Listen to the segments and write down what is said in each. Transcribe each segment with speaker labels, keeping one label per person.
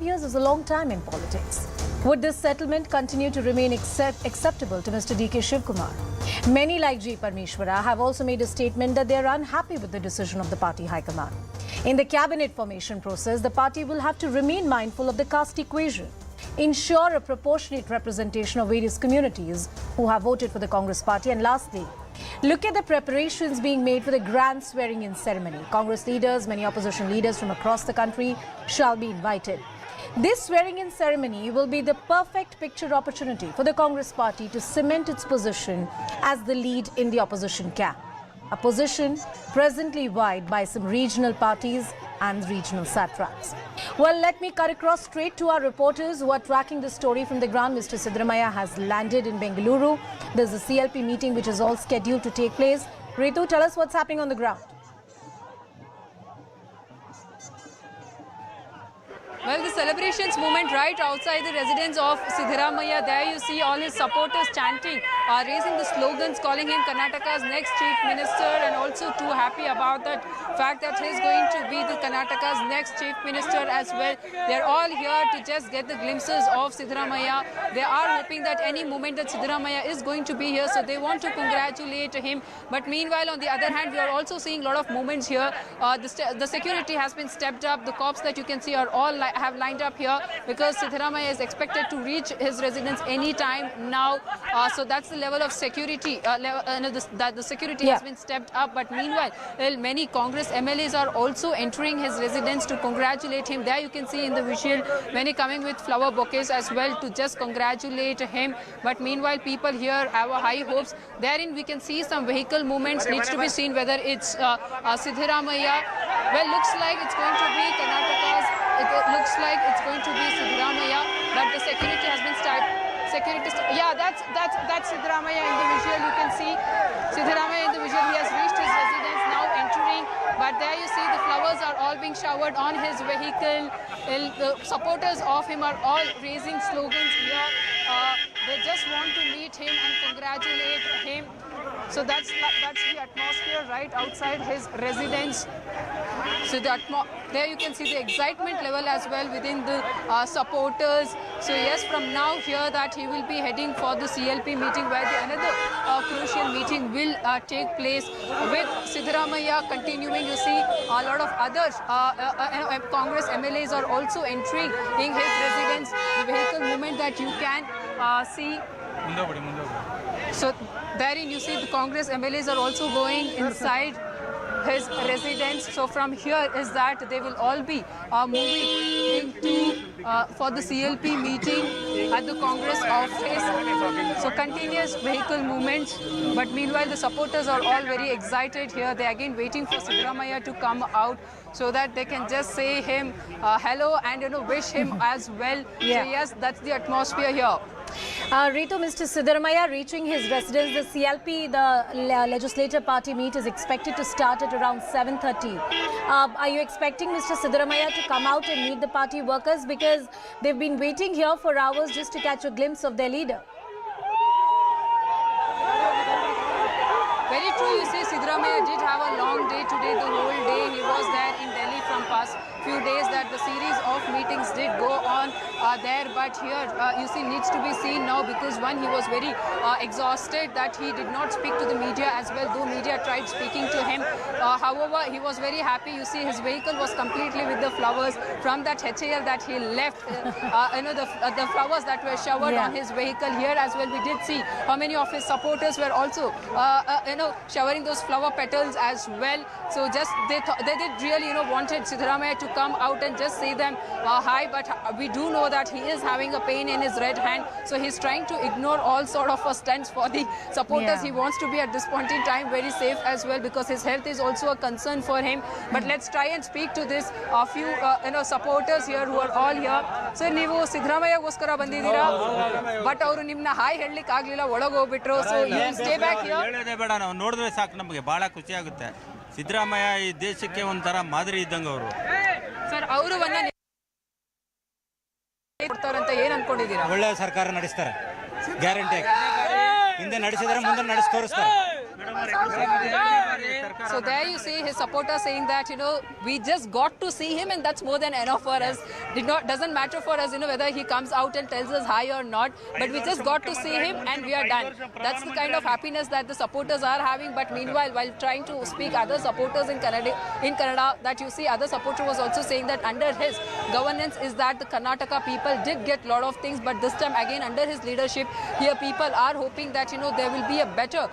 Speaker 1: 5 years is a long time in politics. Would this settlement continue to remain acceptable to Mr. DK Shivakumar? Many, like G. Parmeshwara, have also made a statement that they are unhappy with the decision of the party high command. In the cabinet formation process, the party will have to remain mindful of the caste equation, ensure a proportionate representation of various communities who have voted for the Congress party, and lastly, look at the preparations being made for the grand swearing-in ceremony. Congress leaders, many opposition leaders from across the country shall be invited. This swearing-in ceremony will be the perfect picture opportunity for the Congress party to cement its position as the lead in the opposition camp, a position presently vied by some regional parties and regional satraps. Well, let me cut across straight to our reporters who are tracking the story from the ground. Mr. Siddaramaiah has landed in Bengaluru. There's a CLP meeting which is all scheduled to take place. Ritu, tell us what's happening on the ground.
Speaker 2: Well, the celebrations movement right outside the residence of Siddaramaiah. There you see all his supporters chanting, raising the slogans, calling him Karnataka's next chief minister, and also too happy about that fact that he's going to be the Karnataka's next chief minister as well. They're all here to just get the glimpses of Siddaramaiah. They are hoping that any moment that Siddaramaiah is going to be here, so they want to congratulate him. But meanwhile, on the other hand, we are also seeing a lot of movements here. The security has been stepped up. The cops that you can see are all have lined up here because Siddaramaiah is expected to reach his residence any time now. So that's the level of security. The security has been stepped up. But meanwhile, many Congress MLAs are also entering his residence to congratulate him. There you can see in the visual many coming with flower bouquets as well to just congratulate him. But meanwhile, people here have high hopes. Therein we can see some vehicle movements. Needs to be seen whether it's Siddaramaiah. Well, looks like it's going to be Karnataka's. It looks like it's going to be Siddaramaiah, but the security has been yeah, that's Siddaramaiah in the visual. You can see Siddaramaiah in the visual. He has reached his residence, now entering. But there you see the flowers are all being showered on his vehicle. The supporters of him are all raising slogans here. They just want to meet him and congratulate him. So that's the atmosphere right outside his residence. So there you can see the excitement level as well within the supporters. So yes, from now here that he will be heading for the CLP meeting where another crucial meeting will take place with Siddaramaiah continuing. You see a lot of other Congress MLAs are also entering in his residence. The vehicle movement that you can see. So therein you see the Congress MLAs are also going inside his residence. So from here is that they will all be moving into for the CLP meeting at the Congress office. So continuous vehicle movements. But meanwhile, the supporters are all very excited here. They are again waiting for Siddaramaiah to come out so that they can just say him hello and wish him as well.
Speaker 1: Yeah.
Speaker 2: So yes, that's the atmosphere here.
Speaker 1: Ritu, Mr. Siddaramaiah reaching his residence, the CLP, the Legislative Party meet is expected to start at around 7:30. Are you expecting Mr. Siddaramaiah to come out and meet the party workers because they've been waiting here for hours just to catch a glimpse of their leader?
Speaker 2: Very true. You see, Siddaramaiah did have a long day today. The whole day he was there in Delhi from past few days that the series of meetings did go on there. But here you see needs to be seen now because one, he was very exhausted that he did not speak to the media as well, though media tried speaking to him. However, he was very happy. You see his vehicle was completely with the flowers from that HAL that he left. The flowers that were showered on his vehicle here as well. We did see how many of his supporters were also showering those flower petals as well. So just they did really wanted Siddaramaiah to come out and just say them hi, but we do know that he is having a pain in his right hand, so he's trying to ignore all sort of stunts for the supporters. He wants to be at this point in time very safe as well because his health is also a concern for him. But let's try and speak to this few supporters here who are all here. So ನೀವು ಸಿದ್ದರಾಮಯ್ಯಗೋಸ್ಕರ ಬಂದಿದ್ದೀರಾ, but ಅವರು ನಿಮ್ಮನ್ನ hi ಹೇಳಲಿಕ್ಕೆ ಆಗಲಿಲ್ಲ, ಒಳಗೆ ಹೋಗ್ಬಿಟ್ರು. So you stay back here.
Speaker 3: ಹೇಳೋದೇ ಬೇಡ, ನಾವು ನೋಡಿದ್ರೆ ಸಾಕು, ನಮಗೆ ಬಹಳ ಖುಷಿ ಆಗುತ್ತೆ. ಸಿದ್ದರಾಮಯ್ಯ ಈ ದೇಶಕ್ಕೆ ಒಂಥರ ಮಾದರಿ ಇದ್ದಂಗೆ ಅವರು.
Speaker 2: ಸರ್, ಅವರು ಕೊಡ್ತಾರಂತ ಏನ್ ಅನ್ಕೊಂಡಿದ್ದೀರಾ?
Speaker 4: ಒಳ್ಳೆ ಸರ್ಕಾರ ನಡೆಸ್ತಾರೆ, ಗ್ಯಾರಂಟಿ. ಹಿಂದೆ ನಡೆಸಿದ್ರೆ ಮುಂದೆ ನಡೆಸಿ ತೋರಿಸ್ತಾರೆ.
Speaker 2: So there you see his supporters saying that, we just got to see him and that's more than enough for us. Doesn't matter for us, whether he comes out and tells us hi or not, but we just got to see him and we are done. That's the kind of happiness that the supporters are having. But meanwhile, while trying to speak other supporters in Canada, that you see other supporter was also saying that under his governance is that the Karnataka people did get a lot of things, but this time again under his leadership, here people are hoping that there will be a better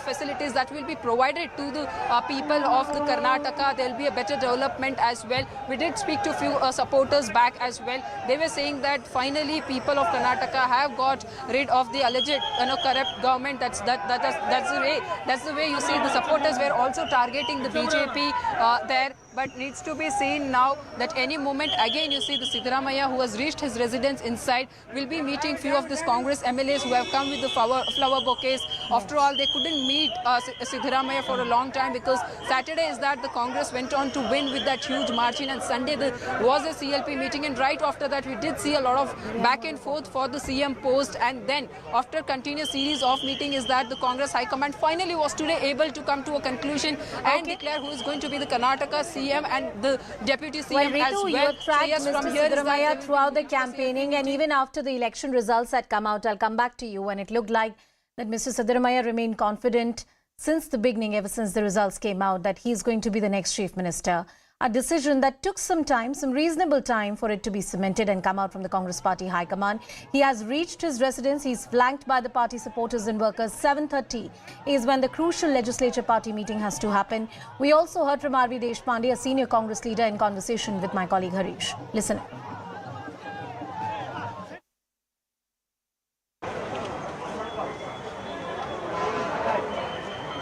Speaker 2: facilities that will be provided to the people of the Karnataka. There will be a better development as well. We did speak to few supporters back as well. They were saying that finally people of Karnataka have got rid of the alleged corrupt government. That's the way you see the supporters were also targeting the BJP there. But needs to be seen now that any moment again you see the Siddaramaiah, who has reached his residence inside, will be meeting few of these Congress MLAs who have come with the flower bouquets. After all, they couldn't meet Siddaramaiah for a long time because Saturday is that the Congress went on to win with that huge margin, and Sunday there was a CLP meeting, and right after that we did see a lot of back and forth for the CM post. And then after continuous series of meeting is that the Congress High Command finally was today able to come to a conclusion and declare who is going to be the Karnataka CM and the Deputy CM
Speaker 1: Ritu,
Speaker 2: as well.
Speaker 1: you have tracked Mr. Siddaramaiah throughout the campaigning, and even after the election results had come out, I'll come back to you, and it looked like that Mr. Siddaramaiah remained confident since the beginning, ever since the results came out, that he's going to be the next Chief Minister. A decision that took some time, some reasonable time for it to be cemented and come out from the Congress Party High Command. He has reached his residence. He's flanked by the party supporters and workers. 7:30 is when the crucial legislature party meeting has to happen. We also heard from R.V. Deshpande, a senior Congress leader, in conversation with my colleague Harish. Listen.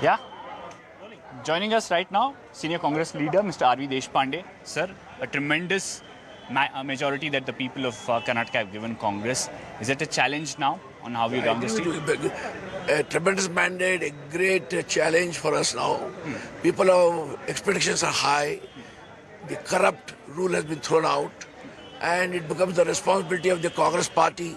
Speaker 4: Yeah. Joining us right now, Senior Congress Leader Mr. R.V. Deshpande. Sir, a tremendous majority that the people of Karnataka have given Congress. Is it a challenge now on how you run the state?
Speaker 5: A tremendous mandate, a great challenge for us now. People's expectations are high. The corrupt rule has been thrown out, and it becomes the responsibility of the Congress Party,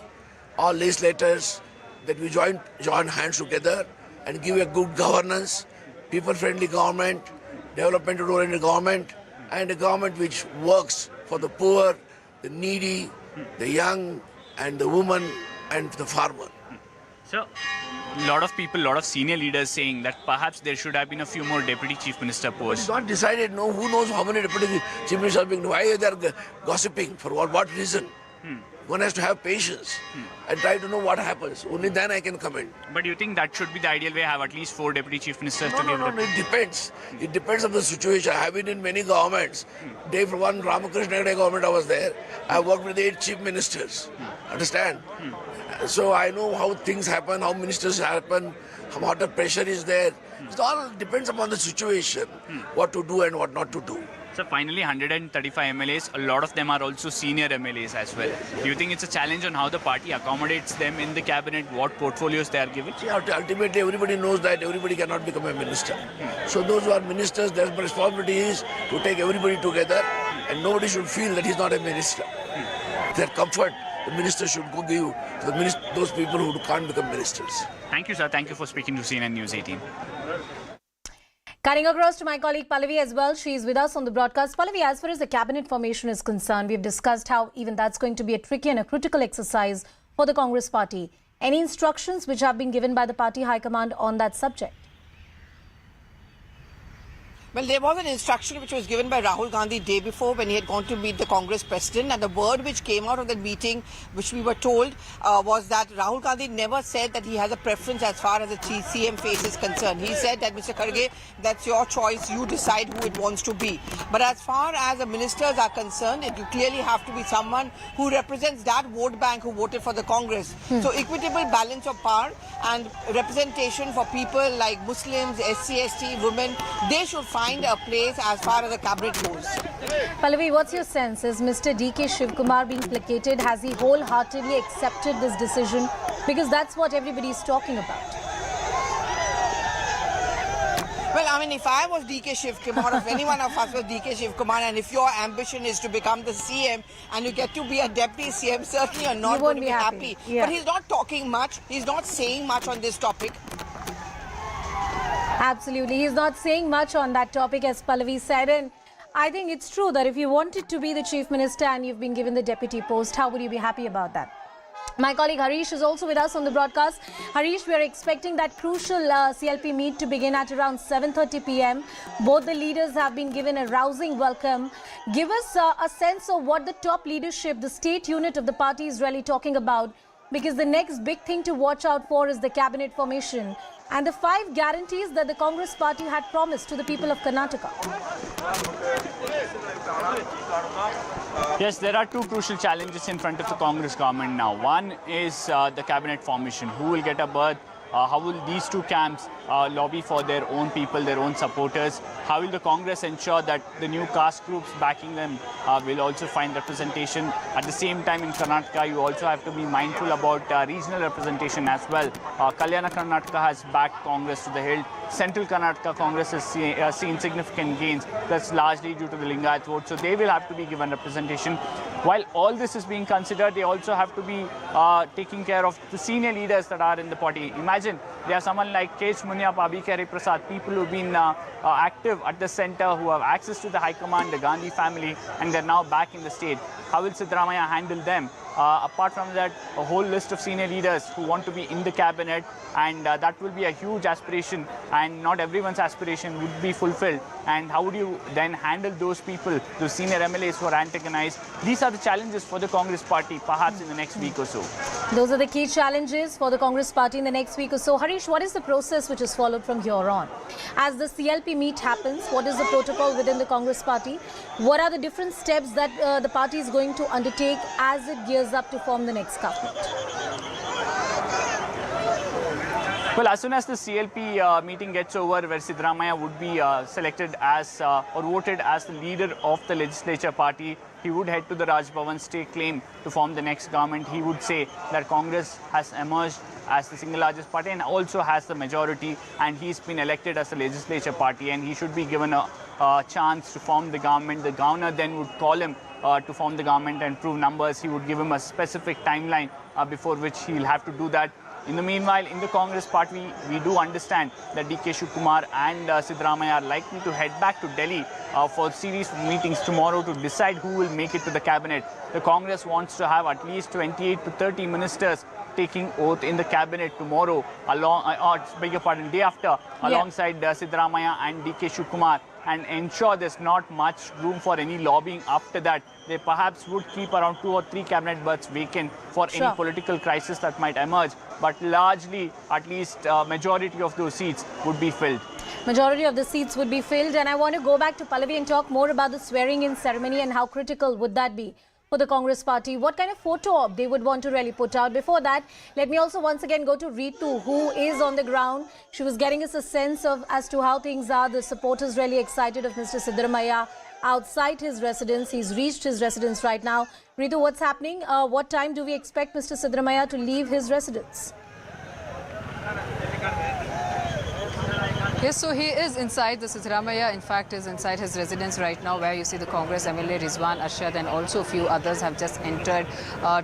Speaker 5: all legislators, that we join hands together and give a good governance, people-friendly government, development-oriented government, and a government which works for the poor, the needy, the young, and the woman, and the farmer.
Speaker 4: So, a lot of people, a lot of senior leaders saying that perhaps there should have been a few more Deputy Chief Minister posts.
Speaker 5: It's not decided, no. Who knows how many Deputy Chief Ministers are being... Why are they gossiping? For what reason? One has to have patience and try to know what happens. Only then I can comment.
Speaker 4: But do you think that should be the ideal way, have at least 4 Deputy Chief Ministers to give
Speaker 5: No, it depends. It depends on the situation. I have been in many governments. Day for one Ramakrishna government I was there. I worked with 8 Chief Ministers. Understand? So I know how things happen, how ministers happen, what the pressure is there. It all depends upon the situation, what to do and what not to do.
Speaker 4: So finally, 135 MLAs, a lot of them are also senior MLAs as well. Do you think it's a challenge on how the party accommodates them in the cabinet, what portfolios they are given?
Speaker 5: See, ultimately, everybody knows that everybody cannot become a minister. So those who are ministers, their responsibility is to take everybody together, and nobody should feel that he's not a minister. Their comfort, the minister should go give to those people who can't become ministers.
Speaker 4: Thank you, sir. Thank you for speaking to CNN News 18.
Speaker 1: Cutting across to my colleague Pallavi as well. She is with us on the broadcast. Pallavi, as far as the cabinet formation is concerned, we've discussed how even that's going to be a tricky and a critical exercise for the Congress party. Any instructions which have been given by the party high command on that subject?
Speaker 6: Well, there was an instruction which was given by Rahul Gandhi day before when he had gone to meet the Congress president, and the word which came out of that meeting, which we were told, was that Rahul Gandhi never said that he has a preference as far as the CM face is concerned. He said that, Mr. Kharge, that's your choice, you decide who it wants to be. But as far as the ministers are concerned, you clearly have to be someone who represents that vote bank who voted for the Congress. So equitable balance of power and representation for people like Muslims, SC, ST, women, they should find a place as far as the cabinet goes.
Speaker 1: Pallavi, what's your sense? Is Mr. DK Shivakumar being placated? Has he wholeheartedly accepted this decision? Because that's what everybody is talking about.
Speaker 6: Well, I mean, if I was DK Shivakumar, or if any one of us was DK Shivakumar, and if your ambition is to become the CM and you get to be a deputy CM, certainly you're not going to be happy.
Speaker 1: Yeah.
Speaker 6: But he's not talking much. He's not saying much on this topic.
Speaker 1: Absolutely. He's not saying much on that topic, as Pallavi said. And I think it's true that if you wanted to be the chief minister and you've been given the deputy post, how would you be happy about that? My colleague Harish is also with us on the broadcast. Harish, we are expecting that crucial CLP meet to begin at around 7:30 p.m. Both the leaders have been given a rousing welcome. Give us a sense of what the top leadership, the state unit of the party is really talking about, because the next big thing to watch out for is the cabinet formation and the 5 guarantees that the Congress party had promised to the people of Karnataka.
Speaker 4: Yes, there are 2 crucial challenges in front of the Congress government now. One is the cabinet formation. Who will get a berth? How will these 2 camps lobby for their own people, their own supporters? How will the Congress ensure that the new caste groups backing them will also find representation? At the same time, in Karnataka, you also have to be mindful about regional representation as well. Kalyana Karnataka has backed Congress to the hilt. Central Karnataka Congress has seen significant gains. That's largely due to the Lingayat vote. So they will have to be given representation. While all this is being considered, they also have to be taking care of the senior leaders that are in the party. Imagine there are someone like K. Munyappa, B.K. Prasad, people who have been active at the center, who have access to the High Command, the Gandhi family, and they're now back in the state. How will Siddaramaiah handle them? Apart from that, a whole list of senior leaders who want to be in the cabinet, and that will be a huge aspiration, and not everyone's aspiration would be fulfilled. And how would you then handle those people, those senior MLAs who are antagonized? These are the challenges for the Congress party, perhaps in the next week or so.
Speaker 1: Those are the key challenges for the Congress party in the next week or so. Harish, what is the process which is followed from here on? As the CLP meet happens, what is the protocol within the Congress party? What are the different steps that the party is going to undertake as it gears up to form the next government?
Speaker 4: Well, as soon as the CLP meeting gets over, where Siddaramaiah would be selected as or voted as the leader of the legislature party, he would head to the Raj Bhavan, stake claim to form the next government. He would say that Congress has emerged as the single largest party and also has the majority, and he's been elected as the legislature party, and he should be given a chance to form the government. The governor then would call him to form the government and prove numbers. He would give him a specific timeline before which he'll have to do that. In the meanwhile, in the Congress party, we do understand that DK Shivakumar and Siddaramaiah are likely to head back to Delhi for a series of meetings tomorrow to decide who will make it to the cabinet. The Congress wants to have at least 28 to 30 ministers taking oath in the cabinet tomorrow, day after, alongside Siddaramaiah and DK Shivakumar, and ensure there's not much room for any lobbying after that. They perhaps would keep around 2 or 3 cabinet berths vacant for any political crisis that might emerge. But largely, at least majority of those seats would be filled.
Speaker 1: Majority of the seats would be filled. And I want to go back to Pallavi and talk more about the swearing-in ceremony and how critical would that be for the Congress party. What kind of photo op they would want to really put out. Before that, let me also once again go to Ritu, who is on the ground. She was getting us a sense of as to how things are. The supporters really excited of Mr. Siddaramaiah outside his residence. He's reached his residence right now. Ritu, what's happening? What time do we expect Mr. Siddaramaiah to leave his residence?
Speaker 2: Yes, so he is inside. The Siddaramaiah, in fact, is inside his residence right now, where you see the Congress MLA Rizwan Arshad and also a few others have just entered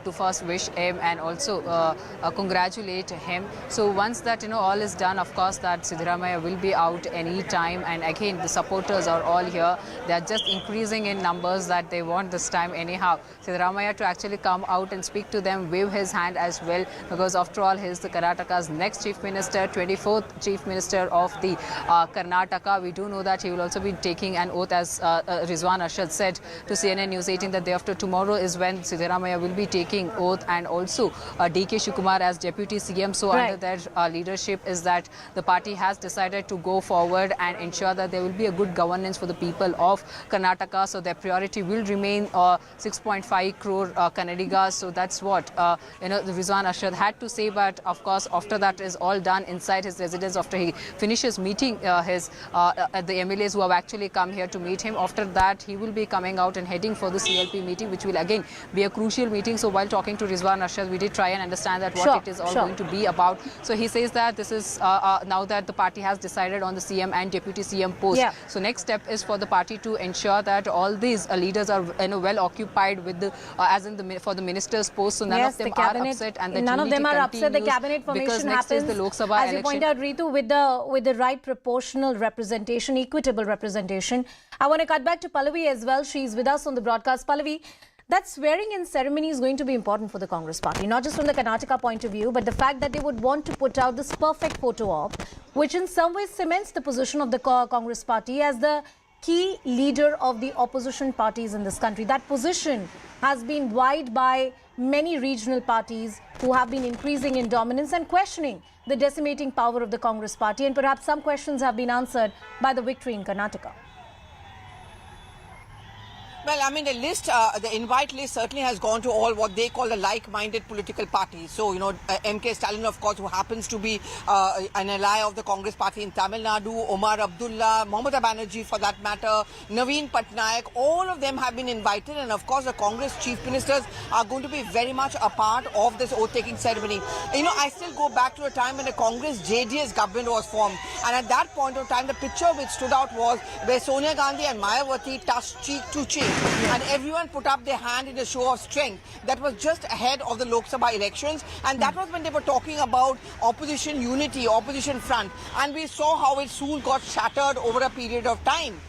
Speaker 2: to first wish him and also congratulate him. So once that all is done, of course, that Siddaramaiah will be out any time. And again, the supporters are all here. They are just increasing in numbers that they want this time anyhow. Siddaramaiah to actually come out and speak to them, wave his hand as well, because after all, he is the Karnataka's next chief minister, 24th chief minister of the Karnataka. We do know that he will also be taking an oath, as Rizwan Arshad said to CNN News 18, that day after tomorrow is when Siddaramaiah will be taking oath, and also DK Shivakumar as deputy CM. So under their leadership is that the party has decided to go forward and ensure that there will be a good governance for the people of Karnataka. So their priority will remain 6.5 crore Kannadigas. So that's what the Rizwan Arshad had to say. But of course, after that is all done inside his residence, after he finishes meeting the MLAs who have actually come here to meet him. After that, he will be coming out and heading for the CLP meeting, which will again be a crucial meeting. So while talking to Rizwan Arshad, we did try and understand that what it is all going to be about. So he says that this is now that the party has decided on the CM and deputy CM post. So next step is for the party to ensure that all these leaders are well occupied with the for the ministers' post. So none of them are upset, and none of them are upset.
Speaker 1: The cabinet formation happens.
Speaker 2: The Lok Sabha
Speaker 1: as you point out, Ritu, with the right right proportional representation, equitable representation. I want to cut back to Pallavi as well. She's with us on the broadcast. Pallavi, that swearing-in ceremony is going to be important for the Congress party, not just from the Karnataka point of view, but the fact that they would want to put out this perfect photo op, which in some ways cements the position of the Congress party as the key leader of the opposition parties in this country. That position has been vied by many regional parties who have been increasing in dominance and questioning the decimating power of the Congress party, and perhaps some questions have been answered by the victory in Karnataka.
Speaker 6: Well, I mean, the invite list certainly has gone to all what they call the like-minded political parties. So, MK Stalin, of course, who happens to be an ally of the Congress party in Tamil Nadu, Omar Abdullah, Mamata Banerjee for that matter, Naveen Patnaik, all of them have been invited. And of course, the Congress chief ministers are going to be very much a part of this oath-taking ceremony. I still go back to a time when the Congress JDS government was formed. And at that point of time, the picture which stood out was where Sonia Gandhi and Mayawati touched cheek to cheek. And everyone put up their hand in a show of strength. That was just ahead of the Lok Sabha elections. And that was when they were talking about opposition unity, opposition front. And we saw how it soon got shattered over a period of time.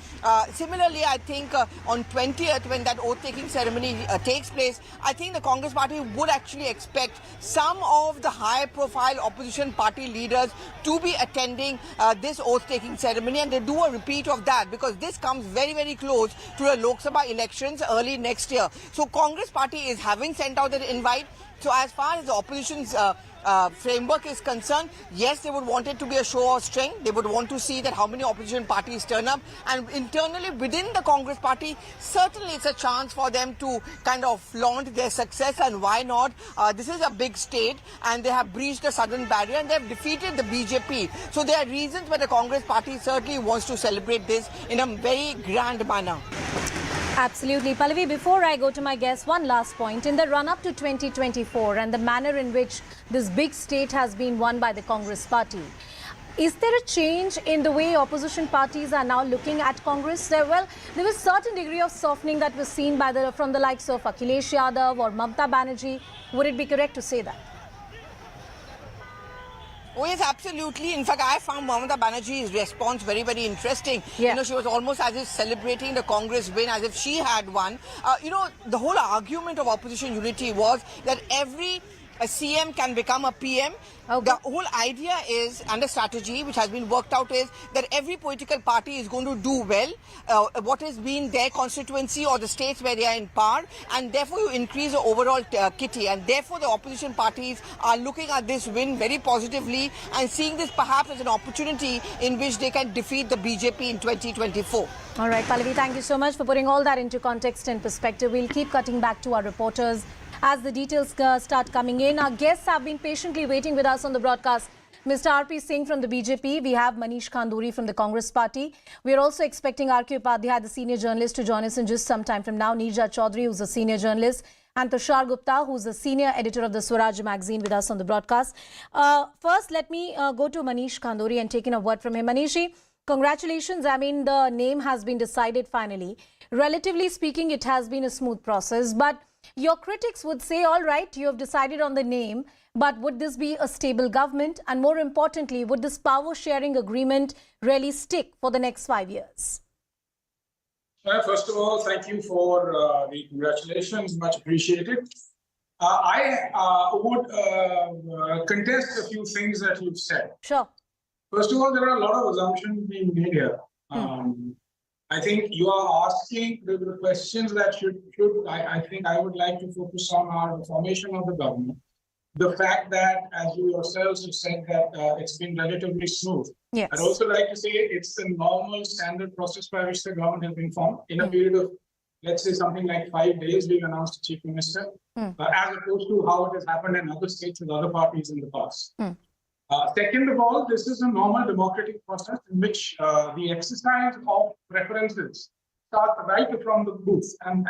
Speaker 6: Similarly, I think on 20th, when that oath-taking ceremony takes place, I think the Congress party would actually expect some of the high-profile opposition party leaders to be attending this oath-taking ceremony, and they do a repeat of that because this comes very, very close to the Lok Sabha elections early next year. So Congress party is having sent out an invite. So as far as the opposition's framework is concerned, yes, they would want it to be a show of strength. They would want to see that how many opposition parties turn up. And internally within the Congress party, certainly it's a chance for them to kind of flaunt their success. And why not? This is a big state and they have breached the southern barrier and they have defeated the BJP. So there are reasons why the Congress party certainly wants to celebrate this in a very grand manner.
Speaker 1: Absolutely. Pallavi, before I go to my guest, one last point. In the run-up to 2024 and the manner in which this big state has been won by the Congress party, is there a change in the way opposition parties are now looking at Congress? There was a certain degree of softening that was seen from the likes of Akhilesh Yadav or Mamata Banerjee. Would it be correct to say that?
Speaker 6: Oh, yes, absolutely. In fact, I found Mamata Banerjee's response very, very interesting.
Speaker 1: Yeah.
Speaker 6: She was almost as if celebrating the Congress win, as if she had won. The whole argument of opposition unity was that every CM can become a PM.
Speaker 1: Okay.
Speaker 6: The whole idea is, and the strategy which has been worked out is that every political party is going to do well, what has been their constituency or the states where they are in power, and therefore you increase the overall kitty. And therefore the opposition parties are looking at this win very positively and seeing this perhaps as an opportunity in which they can defeat the BJP in 2024.
Speaker 1: All right, Pallavi, thank you so much for putting all that into context and perspective. We'll keep cutting back to our reporters as the details start coming in. Our guests have been patiently waiting with us on the broadcast. Mr. R.P. Singh from the BJP. We have Manish Khanduri from the Congress party. We are also expecting R.K. Upadhyay, the senior journalist, to join us in just some time from now. Neerja Chaudhary, who's a senior journalist, and Tushar Gupta, who's the senior editor of the Swaraj magazine, with us on the broadcast. First, let me go to Manish Khanduri and take in a word from him. Manishi, congratulations. I mean, the name has been decided finally. Relatively speaking, it has been a smooth process, but your critics would say, all right, you have decided on the name, but would this be a stable government? And more importantly, would this power sharing agreement really stick for the next 5 years?
Speaker 7: First of all, thank you for the congratulations, much appreciated. I would contest a few things that you've said.
Speaker 1: Sure.
Speaker 7: First of all, there are a lot of assumptions being made here. I think you are asking the questions that I think I would like to focus on are the formation of the government. The fact that, as you yourselves have said, that it's been relatively smooth.
Speaker 1: Yes.
Speaker 7: I'd also like to say it's the normal standard process by which the government has been formed. In a period of, let's say, something like 5 days, we've announced a chief minister, as opposed to how it has happened in other states with other parties in the past. Second of all, this is a normal democratic process in which the exercise of preferences starts right from the booth and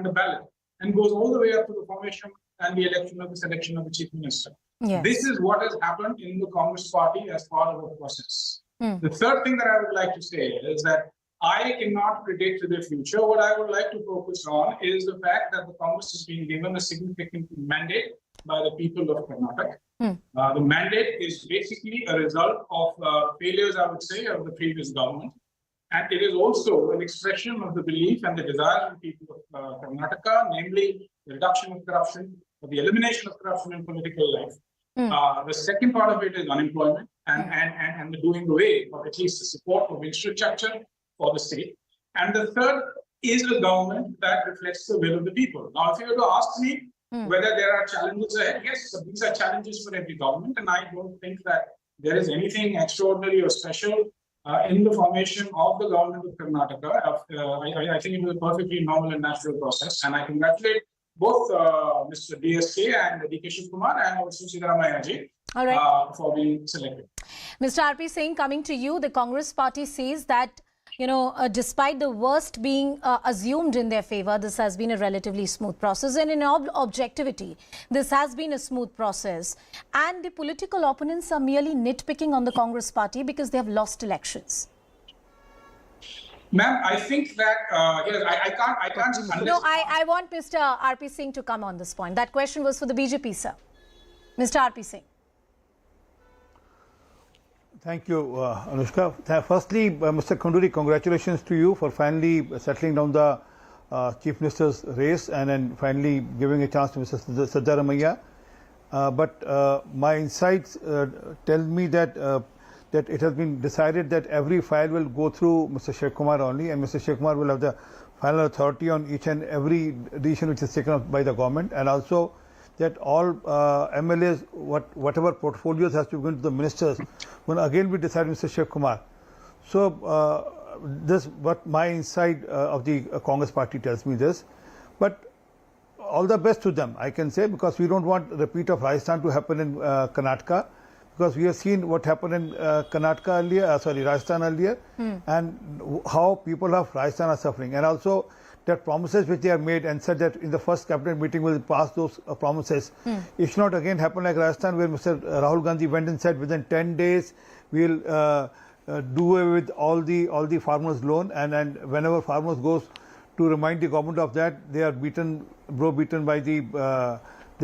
Speaker 7: the ballot and goes all the way up to the formation and the selection of the chief minister.
Speaker 1: Yes.
Speaker 7: This is what has happened in the Congress party as part of the process. The third thing that I would like to say is that I cannot predict the future. What I would like to focus on is the fact that the Congress has been given a significant mandate by the people of Karnataka. The mandate is basically a result of failures, I would say, of the previous government. And it is also an expression of the belief and the desire of the people of Karnataka, namely the reduction of corruption, or the elimination of corruption in political life. The second part of it is unemployment and the doing away of at least the support of infrastructure for the state. And the third is a government that reflects the will of the people. Now, if you were to ask me whether there are challenges ahead, yes, so these are challenges for every government, and I don't think that there is anything extraordinary or special in the formation of the government of Karnataka. I think it was a perfectly normal and natural process, and I congratulate both Mr. DSK and DK Shivakumar and also Siddaramaiah ji for being selected.
Speaker 1: Mr. RP Singh, coming to you, the Congress party says that, despite the worst being assumed in their favor, this has been a relatively smooth process. And in objectivity, this has been a smooth process. And the political opponents are merely nitpicking on the Congress party because they have lost elections.
Speaker 7: Ma'am, I think that I can't.
Speaker 1: No, I want Mr. RP Singh to come on this point. That question was for the BJP, sir. Mr. RP Singh.
Speaker 8: Thank you, Anushka. Firstly, Mr. Kunduri, congratulations to you for finally settling down the Chief Minister's race and then finally giving a chance to Mr. Siddaramaiah. But my insights tell me that it has been decided that every file will go through Mr. Shivakumar only, and Mr. Shivakumar will have the final authority on each and every decision which is taken up by the government, and also that all MLAs, whatever portfolios has to go into the ministers, will again be decided Mr. Shivakumar. So this what my insight of the Congress party tells me this, but all the best to them, I can say, because we don't want a repeat of Rajasthan to happen in Karnataka, because we have seen what happened in Karnataka earlier, Rajasthan earlier, and how people of Rajasthan are suffering, and also that promises which they have made and said that in the first cabinet meeting will pass those promises. It should not again happen like Rajasthan, where Mr. Rahul Gandhi went and said within 10 days we'll do away with all the farmers' loan, and whenever farmers goes to remind the government of that, they are beaten by the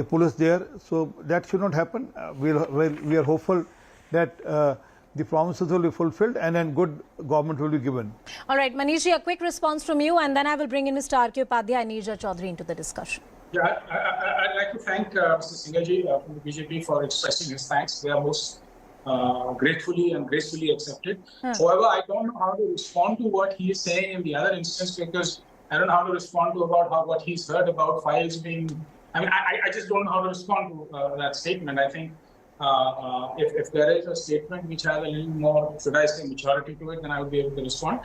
Speaker 8: police there. So that should not happen. We are hopeful that the promises will be fulfilled and then good government will be given.
Speaker 1: All right, Manishji, a quick response from you, and then I will bring in Mr. R.K. Upadhyay and Neerja Chaudhary into the discussion.
Speaker 7: Yeah, I'd like to thank Mr. Singhji from the BJP for expressing his thanks. They are most gratefully and gracefully accepted. However, I don't know how to respond to what he is saying in the other instance, because I don't know how to respond to what he's heard about files being. I mean, I just don't know how to respond to that statement. I think if there is a statement which has a little more, should I say, maturity to it, then I would be able to respond.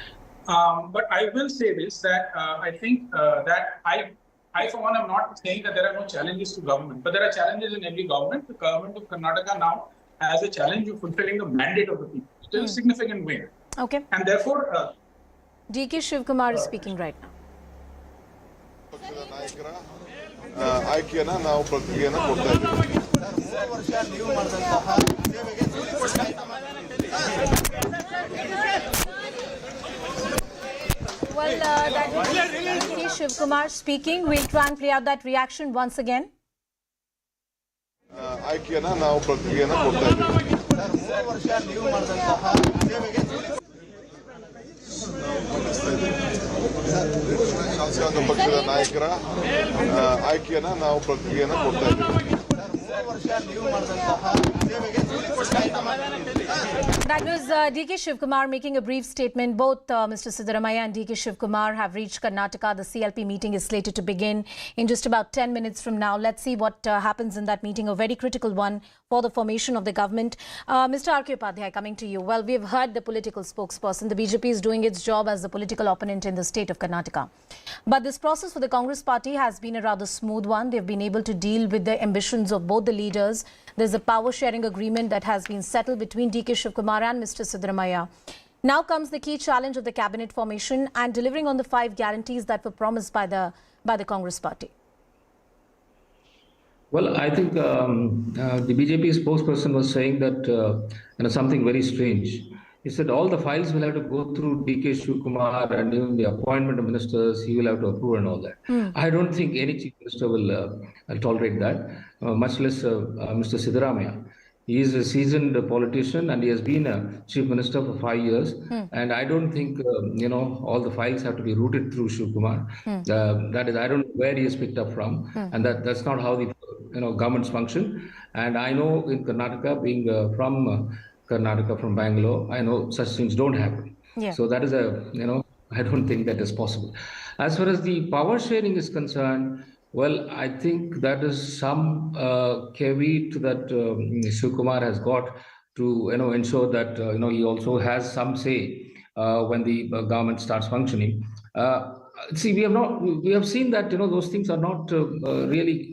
Speaker 7: But I will say this, that I think that I, for one, am not saying that there are no challenges to government, but there are challenges in every government. The government of Karnataka now has a challenge of fulfilling the mandate of the people. Still a significant way.
Speaker 1: Okay.
Speaker 7: And therefore...
Speaker 1: DK Shivakumar is speaking right now.
Speaker 9: ಆಯ್ಕೆಯನ್ನ ನಾವು ಪ್ರಕ್ರಿಯೆಯನ್ನ ಕೊಡ್ತಾ ಇದ್ದೀವಿ.
Speaker 1: Well, that was DK Shivakumar speaking. We'll try and play out that reaction once again.
Speaker 9: ಆಯ್ಕೆಯನ್ನ ನಾವು ಪ್ರಕ್ರಿಯೆಯನ್ನ ಕೊಡ್ತಾ ಇದ್ದೀವಿ. ಶಾಸಕಾಂಗ ಪಕ್ಷದ ನಾಯಕರ ಆಯ್ಕೆಯನ್ನ ನಾವು ಪ್ರಕ್ರಿಯೆಯನ್ನ ಕೊಡ್ತಾ ಇದ್ದೀವಿ.
Speaker 1: That was DK Shivakumar making a brief statement. Both Mr. Siddaramaiah and DK Shivakumar have reached Karnataka. The CLP meeting is slated to begin in just about 10 minutes from now. Let's see what happens in that meeting, a very critical one for the formation of the government. Mr. R.K. Upadhyay, coming to you. Well, we've heard the political spokesperson. The BJP is doing its job as the political opponent in the state of Karnataka. But this process for the Congress party has been a rather smooth one. They've been able to deal with the ambitions of both the leaders. There's a power-sharing agreement that has been settled between DK Shivakumar and Mr. Siddaramaiah. Now comes the key challenge of the cabinet formation and delivering on the 5 guarantees that were promised by the Congress party.
Speaker 10: Well, I think the BJP spokesperson was saying that something very strange. he said all the files will have to go through DK Shivakumar, and even the appointment of ministers, he will have to approve and all that. I don't think any chief minister will tolerate that, much less Mr. Siddaramaiah. He is a seasoned politician and he has been a chief minister for 5 years. And I don't think, all the files have to be routed through Shivakumar. That is, I don't know where he is picked up from. And that's not how the governments function. And I know in Karnataka, being from Karnataka, from Bangalore, I know such things don't happen.
Speaker 1: Yeah.
Speaker 10: So that is I don't think that is possible. As far as the power sharing is concerned, well, I think that is some caveat that Shivakumar has got to ensure that he also has some say when the government starts functioning. See, we have seen that those things are not really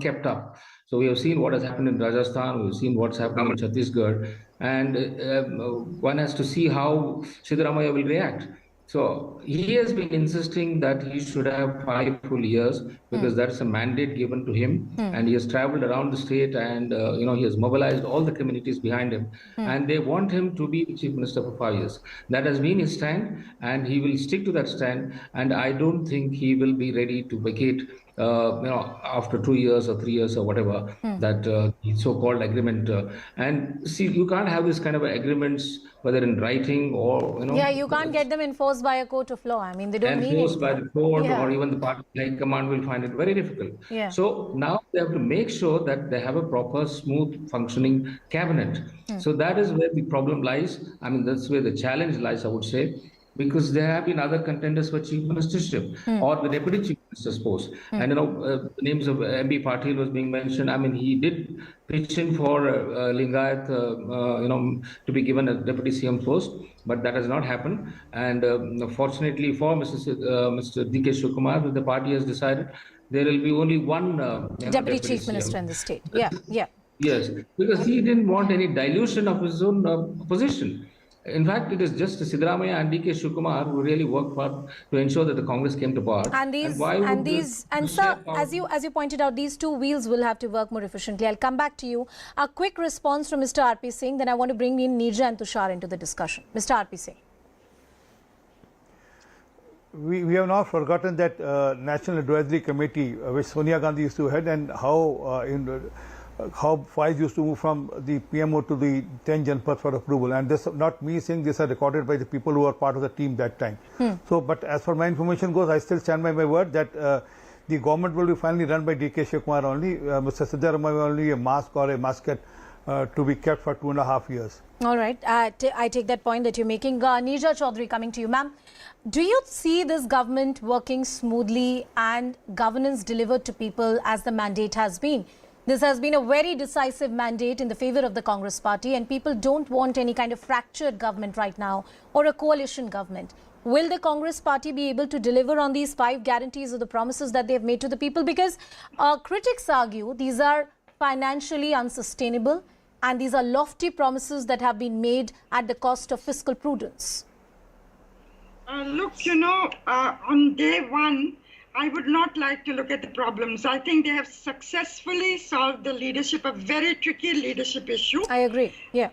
Speaker 10: kept up. So we have seen what has happened in Rajasthan, we've seen what's happened in Chhattisgarh, and one has to see how Siddaramaiah will react. So he has been insisting that he should have 5 full years because that's a mandate given to him, and he has traveled around the state, and he has mobilized all the communities behind him, and they want him to be the chief minister for 5 years. That has been his stand, and he will stick to that stand. And I don't think he will be ready to vacate after 2 years or 3 years or whatever, that the so-called agreement. And see, you can't have this kind of agreements, whether in writing or,
Speaker 1: Yeah, you can't get them enforced by a court of law. I mean, they don't mean
Speaker 10: enforced by the court,
Speaker 1: Yeah.
Speaker 10: or even the party high command will find it very difficult.
Speaker 1: Yeah.
Speaker 10: So now they have to make sure that they have a proper, smooth functioning cabinet. So that is where the problem lies. I mean, that's where the challenge lies, I would say, because there have been other contenders for chief ministership or the deputy chief minister's post. And the names of MB Patil was being mentioned. I mean, he did pitch in for Lingayat, to be given a deputy CM post, but that has not happened. And fortunately for Mr. DK Shivakumar, the party has decided there will be only one
Speaker 1: deputy chief minister in the state. Yeah, yeah.
Speaker 10: Yes, because he didn't want any dilution of his own position. In fact, it is just Siddaramaiah and DK Shivakumar who really worked hard to ensure that the Congress came to power.
Speaker 1: And sir, as you pointed out, these two wheels will have to work more efficiently. I'll come back to you. A quick response from Mr. R.P. Singh, then I want to bring in Neerja and Tushar into the discussion. Mr. R.P. Singh.
Speaker 8: We have not forgotten that National Advisory Committee, which Sonia Gandhi used to head, and how files used to move from the PMO to the 10 Janpath for approval. And this, not me saying this, are recorded by the people who are part of the team that time. So, but as far my information goes, I still stand by my word that the government will be finally run by DK Shivakumar only. Mr. Siddaramaiah only a mask or a mascot to be kept for 2.5 years.
Speaker 1: All right. I take that point that you're making. Neerja Chaudhary, coming to you, ma'am. Do you see this government working smoothly and governance delivered to people as the mandate has been? This has been a very decisive mandate in the favor of the Congress party, and people don't want any kind of fractured government right now or a coalition government. Will the Congress party be able to deliver on these 5 guarantees or the promises that they have made to the people? Because critics argue these are financially unsustainable and these are lofty promises that have been made at the cost of fiscal prudence.
Speaker 11: Look, on day one, I would not like to look at the problems. I think they have successfully solved the leadership, a very tricky leadership issue.
Speaker 1: I agree, yeah.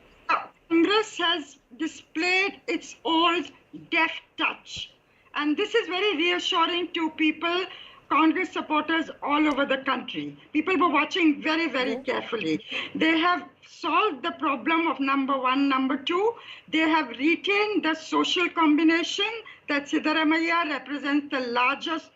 Speaker 11: Congress has displayed its old deft touch. And this is very reassuring to people, Congress supporters all over the country. People were watching very, very carefully. They have solved the problem of number 1, number 2. They have retained the social combination that Siddaramaiah represents the largest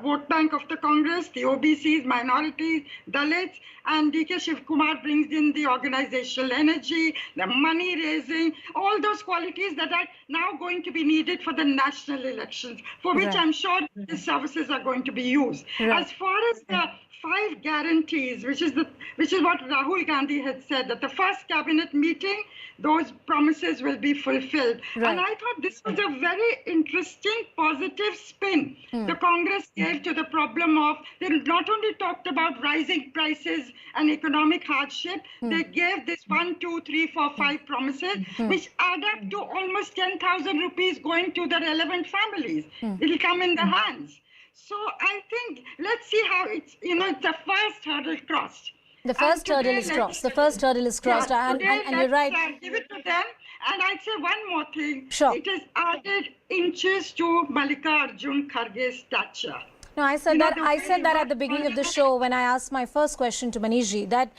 Speaker 11: vote bank of the Congress, the OBCs, minorities, Dalits, and DK Shivakumar brings in the organizational energy, the money raising, all those qualities that are now going to be needed for the national elections, for which I'm sure the services are going to be used. As far as the 5 guarantees, which is what Rahul Gandhi had said, that the first cabinet meeting, those promises will be fulfilled. And I thought this was a very interesting, positive spin the Congress gave to the problem of, they not only talked about rising prices and economic hardship, they gave this 1, 2, 3, 4, 5 promises, which add up to almost 10,000 rupees going to the relevant families. It will come in the hands. So I think, let's see how it's, it's the first hurdle crossed.
Speaker 1: The first hurdle is crossed. The first hurdle is crossed. And you're right.
Speaker 11: Give it to them And I'd say one more thing.
Speaker 1: Sure.
Speaker 11: It has added inches to Mallikarjun Kharge's stature.
Speaker 1: No, I said that at the beginning of the show when I asked my first question to Manishji, that,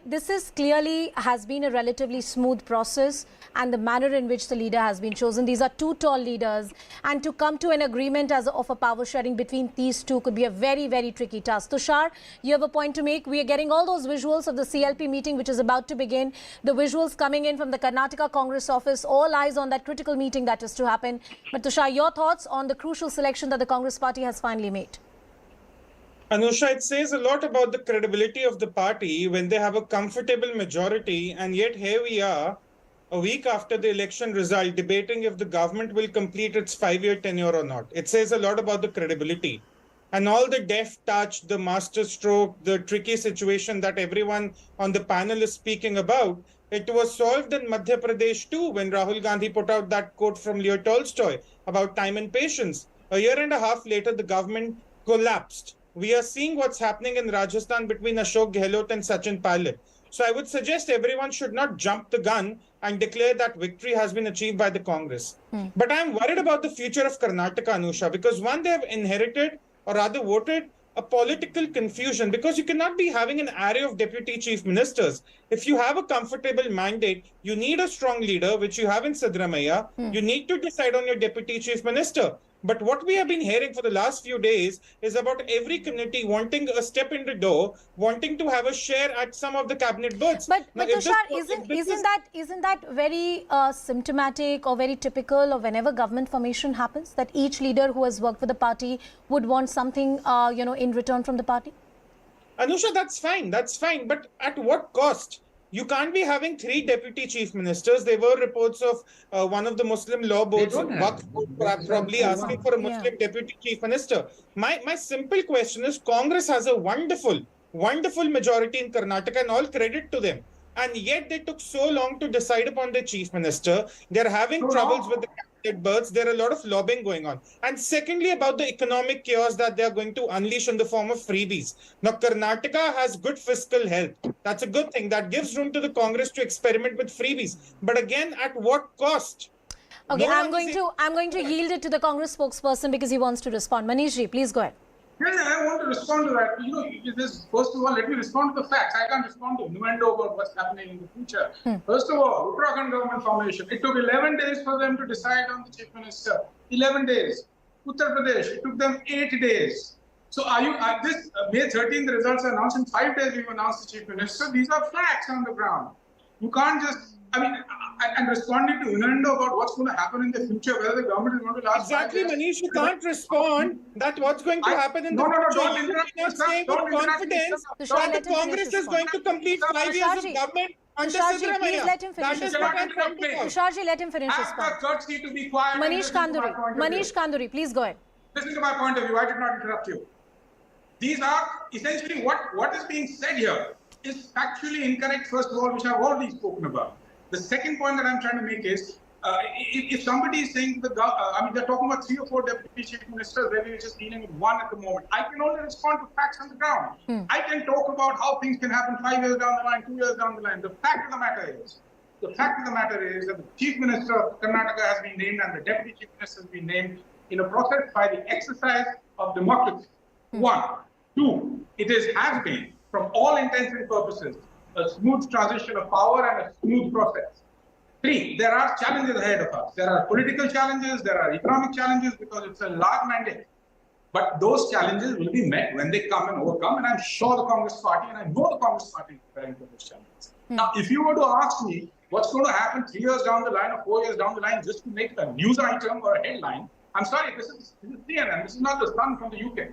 Speaker 1: this is clearly has been a relatively smooth process, and the manner in which the leader has been chosen. These are two tall leaders, and to come to an agreement of a power sharing between these two could be a very, very tricky task. Tushar, you have a point to make. We are getting all those visuals of the CLP meeting, which is about to begin. The visuals coming in from the Karnataka Congress office, all eyes on that critical meeting that is to happen. But Tushar, your thoughts on the crucial selection that the Congress party has finally made?
Speaker 12: Anusha, it says a lot about the credibility of the party when they have a comfortable majority, and yet here we are, a week after the election result, debating if the government will complete its 5-year tenure or not. It says a lot about the credibility. And all the deft touch, the master stroke, the tricky situation that everyone on the panel is speaking about, it was solved in Madhya Pradesh too, when Rahul Gandhi put out that quote from Leo Tolstoy about time and patience. A year and a half later, the government collapsed. We are seeing what's happening in Rajasthan between Ashok Gehlot and Sachin Pilot. So I would suggest everyone should not jump the gun and declare that victory has been achieved by the Congress. But I'm worried about the future of Karnataka, Anusha, because one, they have inherited, or rather voted, a political confusion, because you cannot be having an array of deputy chief ministers. If you have a comfortable mandate, you need a strong leader, which you have in Siddaramaiah. You need to decide on your deputy chief minister. But what we have been hearing for the last few days is about every community wanting a step in the door, wanting to have a share at some of the cabinet berths.
Speaker 1: But Tushar, isn't that very symptomatic or very typical of whenever government formation happens, that each leader who has worked for the party would want something, in return from the party?
Speaker 12: Anusha, that's fine. That's fine. But at what cost? You can't be having 3 deputy chief ministers. There were reports of one of the Muslim law boards probably asking for a Muslim deputy chief minister. My simple question is, Congress has a wonderful majority in Karnataka, and all credit to them. And yet they took so long to decide upon their chief minister. They're having troubles with the cabinet berths. There are a lot of lobbying going on. And secondly, about the economic chaos that they're going to unleash in the form of freebies. Now, Karnataka has good fiscal health. That's a good thing. That gives room to the Congress to experiment with freebies. But again, at what cost?
Speaker 1: Okay, I'm going to yield it to the Congress spokesperson because he wants to respond. Manishji, please go ahead.
Speaker 7: Yes, I want to respond to that. First of all, let me respond to the facts. I can't respond to innuendo about what's happening in the future. First of all, Uttarakhand government formation. It took 11 days for them to decide on the chief minister. 11 days. Uttar Pradesh, it took them 8 days. So this May 13th, the results are announced. In 5 days, we've announced the chief minister. These are facts on the ground. You can't just, I'm responding to innuendo about what's going to happen in the future, whether the government is going to last.
Speaker 12: Exactly, Manish, you can't respond that what's going to happen in the future.
Speaker 7: Don't interrupt me, sir.
Speaker 12: Don't confidence that the Congress is going to complete 5 years of government under Siddaramaiah.
Speaker 1: Please let him finish his point. Tusharji, let him finish his point.
Speaker 7: Courtesy to be quiet.
Speaker 1: Manish Kanduri, please go ahead.
Speaker 7: Listen to my point of view. I did not interrupt you. These are essentially what is being said here is factually incorrect, first of all, which I've already spoken about. The second point that I'm trying to make is, if somebody is saying, they're talking about 3 or 4 deputy chief ministers, where we're just dealing with one at the moment. I can only respond to facts on the ground. I can talk about how things can happen 5 years down the line, 2 years down the line. The fact of the matter is that the chief minister of Karnataka has been named and the deputy chief minister has been named in a process by the exercise of democracy. 1. 2, it has been, from all intents and purposes, a smooth transition of power and a smooth process. 3, there are challenges ahead of us. There are political challenges, there are economic challenges, because it's a large mandate. But those challenges will be met when they come and overcome, and I'm sure the Congress party, and I know the Congress party is preparing for those challenges. Now, if you were to ask me what's going to happen 3 years down the line or 4 years down the line just to make a news item or a headline, I'm sorry, this is CNN, this is not the Sun from the UK.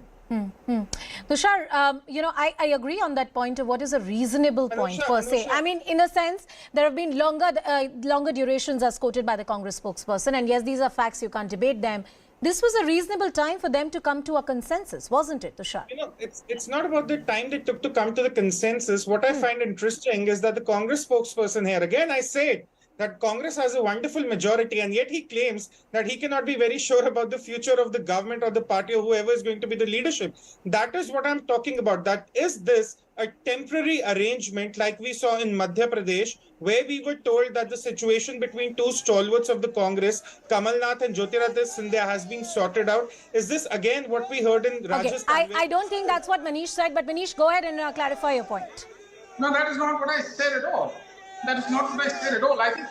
Speaker 1: Tushar, I agree on that point of what is a reasonable point per se. I mean, in a sense, there have been longer durations as quoted by the Congress spokesperson. And yes, these are facts, you can't debate them. This was a reasonable time for them to come to a consensus, wasn't it, Tushar?
Speaker 12: It's not about the time they took to come to the consensus. What I find interesting is that the Congress spokesperson here, again, I say it, that Congress has a wonderful majority, and yet he claims that he cannot be very sure about the future of the government or the party or whoever is going to be the leadership. That is what I'm talking about. That is this a temporary arrangement like we saw in Madhya Pradesh, where we were told that the situation between two stalwarts of the Congress, Kamal Nath and Jyotiraditya Scindia, has been sorted out? Is this again what we heard in Rajasthan?
Speaker 1: Okay, I don't think that's what Manish said, but Manish, go ahead and clarify your point.
Speaker 7: No, that is not what I said at all. That is not what I said at all. I think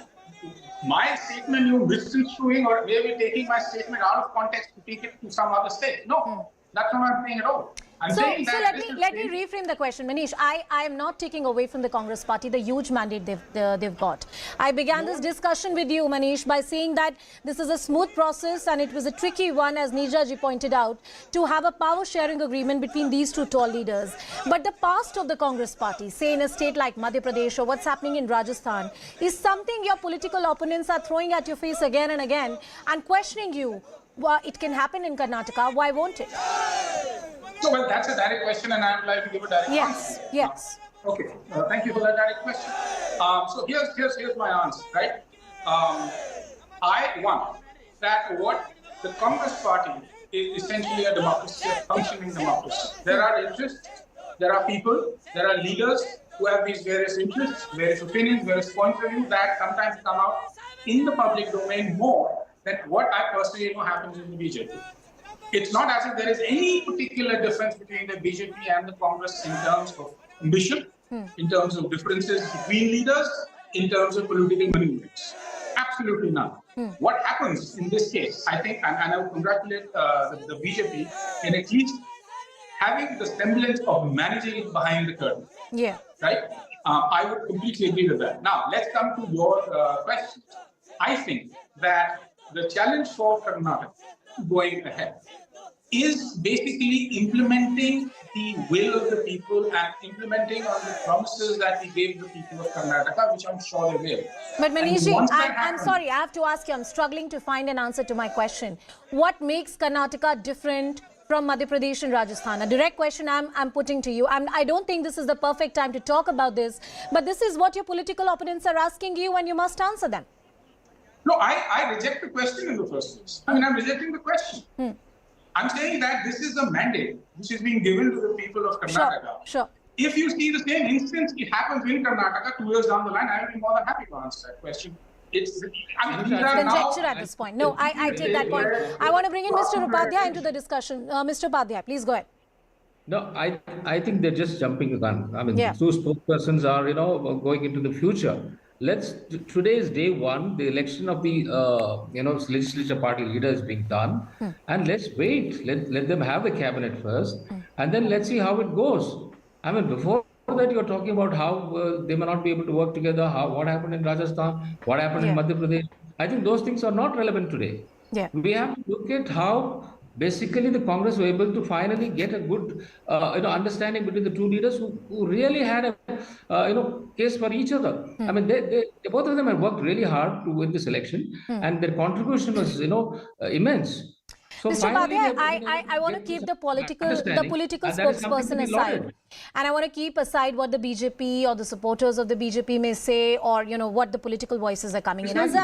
Speaker 7: my statement you misconstruing or maybe taking my statement out of context to take it to some other state. No, that's not what I'm saying at all.
Speaker 1: So let me reframe the question, Manish. I am not taking away from the Congress party the huge mandate they've got. I began this discussion with you, Manish, by saying that this is a smooth process and it was a tricky one, as Neerja pointed out, to have a power sharing agreement between these two tall leaders. But the past of the Congress party, say in a state like Madhya Pradesh or what's happening in Rajasthan, is something your political opponents are throwing at your face again and again and questioning you. Well, it can happen in Karnataka. Why won't it?
Speaker 7: So, well, that's a direct question, and I would like to give a direct answer.
Speaker 1: Yes.
Speaker 7: Okay. Thank you for that direct question. So here's my answer. Right. I want that what the Congress party is essentially a democracy, a functioning democracy. There are interests, there are people, there are leaders who have these various interests, various opinions, various points of view that sometimes come out in the public domain more than what I personally know happens in the BJP. It's not as if there is any particular difference between the BJP and the Congress in terms of ambition, in terms of differences between leaders, in terms of political maneuvers. Absolutely none. What happens in this case, I think, and I would congratulate the BJP in at least having the semblance of managing it behind the curtain.
Speaker 1: Yeah.
Speaker 7: Right? I would completely agree with that. Now, let's come to your question. I think that the challenge for Karnataka going ahead is basically implementing the will of the people and implementing on the promises that we gave the people of Karnataka, which I'm sure they will.
Speaker 1: But Manish, I'm sorry, I have to ask you, I'm struggling to find an answer to my question. What makes Karnataka different from Madhya Pradesh and Rajasthan? A direct question I'm putting to you. I don't think this is the perfect time to talk about this, but this is what your political opponents are asking you and you must answer them.
Speaker 7: No, I reject the question in the first place. I mean, I'm rejecting the question. I'm saying that this is a mandate which is being given to the people of Karnataka.
Speaker 1: Sure.
Speaker 7: If you see the same instance, it happens in Karnataka 2 years down the line, I will be more than happy to answer that question. It's
Speaker 1: conjecture at this point. No, I take that point. I want to bring in Mr. Upadhyay into the discussion. Mr. Upadhyay, please go ahead.
Speaker 10: No, I think they're just jumping the gun. I mean, two spokespersons are, going into the future. Today is day one. The election of the, legislature party leader is being done. And let's wait. Let them have the cabinet first. And then let's see how it goes. I mean, before that, you're talking about how they may not be able to work together, what happened in Rajasthan, what happened in Madhya Pradesh. I think those things are not relevant today. We have to look at how basically the Congress were able to finally get a good understanding between the two leaders who really had a case for each other. I mean, they both of them have worked really hard to win this election, and their contribution was immense. So
Speaker 1: Mr. Upadhyay, I want to keep the political spokesperson aside. And I want to keep aside what the BJP or the supporters of the BJP may say, or, what the political voices are coming in. As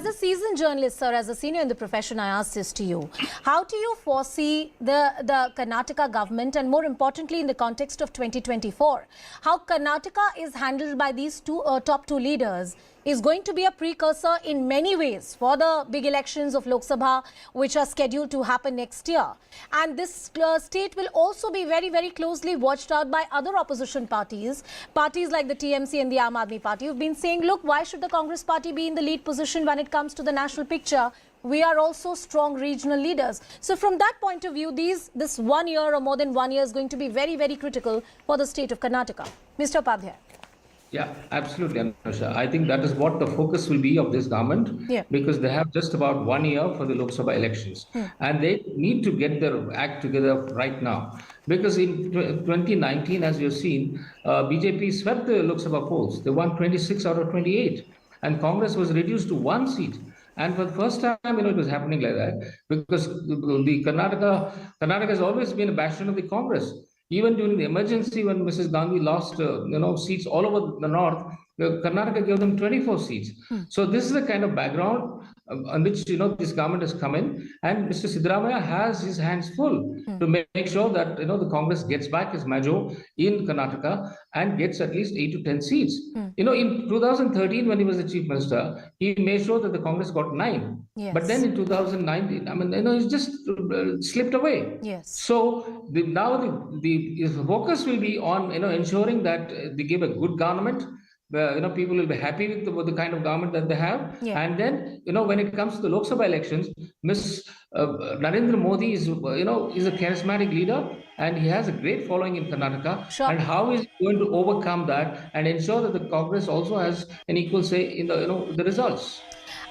Speaker 1: a seasoned journalist, sir, as a senior in the profession, I ask this to you. How do you foresee the Karnataka government, and more importantly, in the context of 2024, how Karnataka is handled by these top two leaders is going to be a precursor in many ways for the big elections of Lok Sabha, which are scheduled to happen next year. And this state will also be very, very closely watched out by other opposition parties like the TMC and the Aam Aadmi Party, who've been saying, look, why should the Congress party be in the lead position when it comes to the national picture? We are also strong regional leaders. So from that point of view, this 1 year or more than 1 year is going to be very, very critical for the state of Karnataka. Mr. Upadhyay.
Speaker 10: Yeah, absolutely, Anusha. I think that is what the focus will be of this government, because they have just about 1 year for the Lok Sabha elections. And they need to get their act together right now. Because in 2019, as you've seen, BJP swept the Lok Sabha polls. They won 26 out of 28. And Congress was reduced to 1 seat. And for the first time, it was happening like that. Because the Karnataka has always been a bastion of the Congress. Even during the emergency, when Mrs. Gandhi lost, seats all over the north, Karnataka gave them 24 seats. So this is the kind of background on which this government has come in, and Mr. Siddaramaiah has his hands full to make sure that the Congress gets back his majo in Karnataka and gets at least 8 to 10 seats. In 2013, when he was the chief minister, he made sure that the Congress got 9.
Speaker 1: Yes.
Speaker 10: But then in 2019, it's just slipped away.
Speaker 1: Yes.
Speaker 10: So now the focus will be on ensuring that they give a good government. People will be happy with the kind of government that they have.
Speaker 1: Yeah.
Speaker 10: And then, when it comes to the Lok Sabha elections, Narendra Modi is a charismatic leader, and he has a great following in Karnataka.
Speaker 1: Sure.
Speaker 10: And how is he going to overcome that and ensure that the Congress also has an equal say in the results?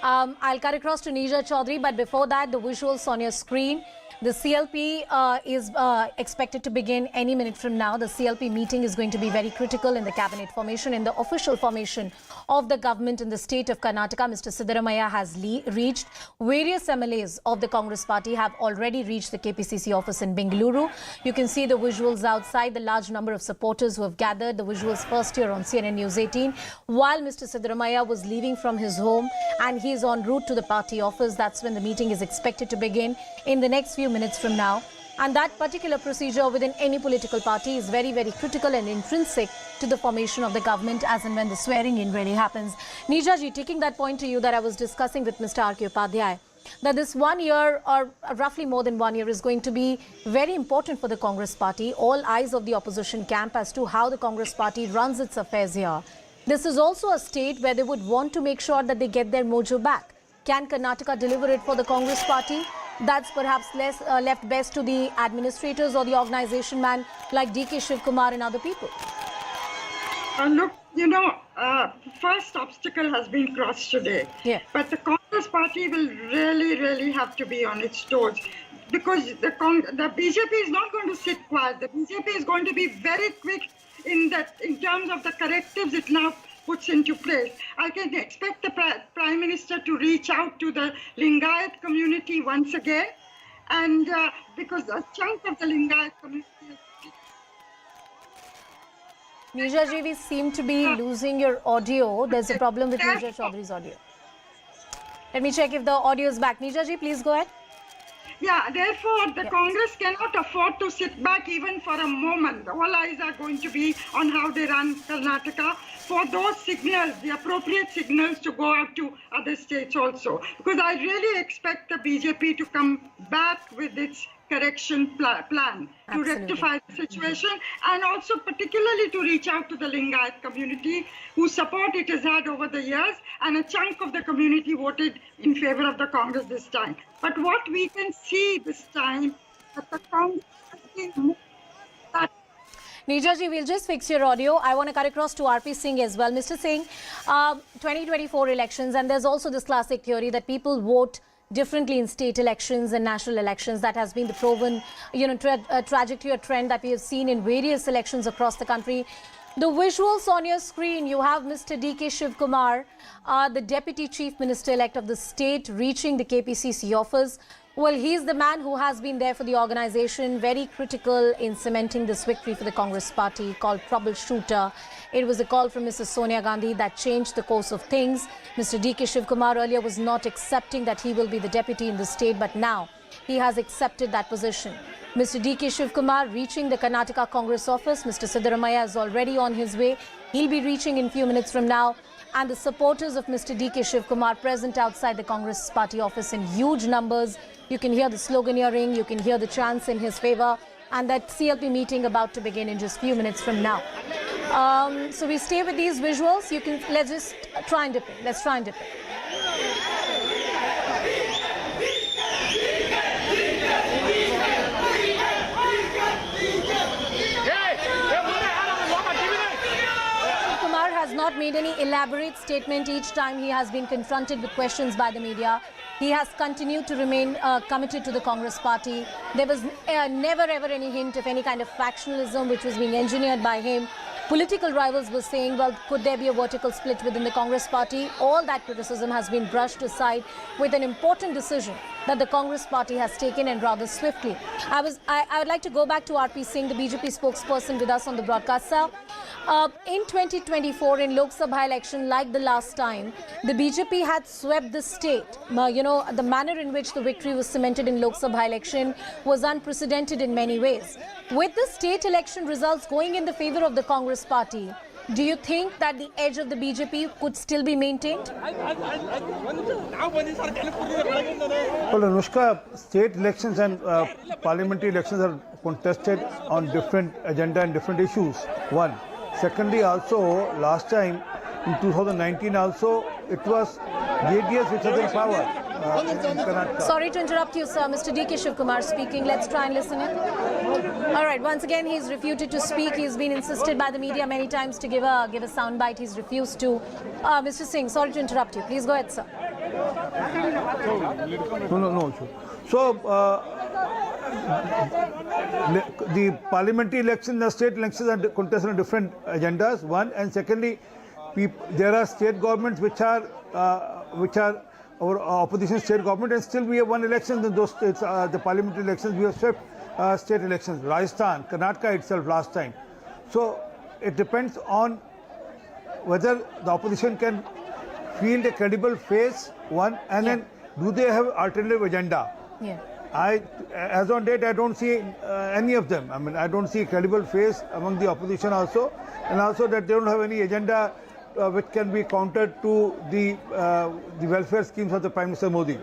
Speaker 1: I'll cut across to Neerja Chaudhary, but before that, the visuals on your screen. The CLP is expected to begin any minute from now. The CLP meeting is going to be very critical in the cabinet formation, in the official formation of the government in the state of Karnataka. Mr. Siddaramaiah has reached. Various MLAs of the Congress party have already reached the KPCC office in Bengaluru. You can see the visuals outside, the large number of supporters who have gathered. The visuals first here on CNN News 18. While Mr. Siddaramaiah was leaving from his home and he is en route to the party office, that's when the meeting is expected to begin in the next few minutes from now. And that particular procedure within any political party is very, very critical and intrinsic to the formation of the government as and when the swearing in really happens. Neerja ji, taking that point to you that I was discussing with Mr. R.K. Upadhyay, that this 1 year or roughly more than 1 year is going to be very important for the Congress party. All eyes of the opposition camp as to how the Congress party runs its affairs here. This is also a state where they would want to make sure that they get their mojo back. Can Karnataka deliver it for the Congress party? That's perhaps left best to the administrators or the organization man like DK Shivakumar and other people.
Speaker 11: Look, first obstacle has been crossed today.
Speaker 1: Yeah.
Speaker 11: But the Congress party will really, really have to be on its toes, because the BJP is not going to sit quiet. The BJP is going to be very quick in terms of the correctives it now puts into place. I can expect the Prime Minister to reach out to the Lingayat community once again, and because a chunk of the Lingayat community is...
Speaker 1: Neerja ji, we seem to be losing your audio. There's a problem with Neerja Chaudhary's audio. Let me check if the audio is back. Neerja ji, please go ahead.
Speaker 11: Yeah, therefore, the Congress cannot afford to sit back even for a moment. All eyes are going to be on how they run Karnataka for those signals, the appropriate signals to go out to other states also. Because I really expect the BJP to come back with its correction plan to rectify the situation, and also particularly to reach out to the Lingayat community whose support it has had over the years, and a chunk of the community voted in favor of the Congress this time. But what we can see this time, that the Congress has been that.
Speaker 1: Neerja ji, we'll just fix your audio. I want to cut across to RP Singh as well. Mr. Singh, 2024 elections, and there's also this classic theory that people vote differently in state elections and national elections. That has been the proven, trajectory or trend that we have seen in various elections across the country. The visuals on your screen, you have Mr. DK Shivakumar, the Deputy Chief Minister-elect of the state, reaching the KPCC office. Well, he's the man who has been there for the organization, very critical in cementing this victory for the Congress party, called troubleshooter. It was a call from Mrs. Sonia Gandhi that changed the course of things. Mr. DK Shivakumar earlier was not accepting that he will be the deputy in the state, but now he has accepted that position. Mr. DK Shivakumar reaching the Karnataka Congress office. Mr. Siddaramaiah is already on his way. He'll be reaching in a few minutes from now. And the supporters of Mr. DK Shivakumar present outside the Congress party office in huge numbers. You can hear the sloganeering, you can hear the chants in his favor, and that CLP meeting about to begin in just a few minutes from now. So we stay with these visuals. Let's just try and dip in. Let's try and dip in. Kumar has not made any elaborate statement each time he has been confronted with questions by the media. He has continued to remain committed to the Congress party. There was never ever any hint of any kind of factionalism which was being engineered by him. Political rivals were saying, well, could there be a vertical split within the Congress party? All that criticism has been brushed aside with an important decision that the Congress party has taken, and rather swiftly. I would like to go back to RP Singh, the BJP spokesperson with us on the broadcast. Sir, In 2024, in Lok Sabha election, like the last time, the BJP had swept the state. The manner in which the victory was cemented in Lok Sabha election was unprecedented in many ways. With the state election results going in the favor of the Congress party, do you think that the edge of the BJP could still be maintained?
Speaker 8: Well, Anushka, state elections and parliamentary elections are contested on different agenda and different issues. One. Secondly, also, last time in 2019 also, it was DKS which was in power in Karnataka.
Speaker 1: Sorry to interrupt you, sir. Mr. DK Shivakumar speaking. Let's try and listen in. All right. Once again, he's refuted to speak. He's been insisted by the media many times to give a soundbite. He's refused to. Mr. Singh, sorry to interrupt you. Please go ahead, sir.
Speaker 8: No. So, the parliamentary elections, the state elections are contested on different agendas. One, and secondly, there are state governments which are our opposition state government, and still we have won elections in those states. The parliamentary elections, we have swept state elections. Rajasthan, Karnataka itself last time. So it depends on whether the opposition can field a credible face. One, and then do they have alternative agenda?
Speaker 1: Yeah.
Speaker 8: As on date, I don't see any of them. I mean, I don't see a credible face among the opposition also, and also that they don't have any agenda which can be countered to the welfare schemes of the Prime Minister Modi.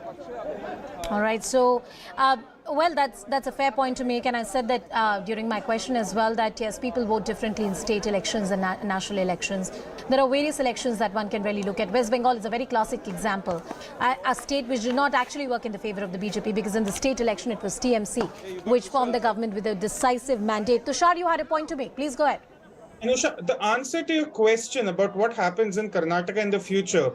Speaker 1: All right. So, well, that's a fair point to make, and I said that during my question as well, that yes, people vote differently in state elections and national elections. There are various elections that one can really look at. West Bengal is a very classic example, a state which did not actually work in the favor of the BJP, because in the state election it was TMC which formed the government with a decisive mandate. Tushar, you had a point to make. Please go ahead.
Speaker 12: Anusha, the answer to your question about what happens in Karnataka in the future,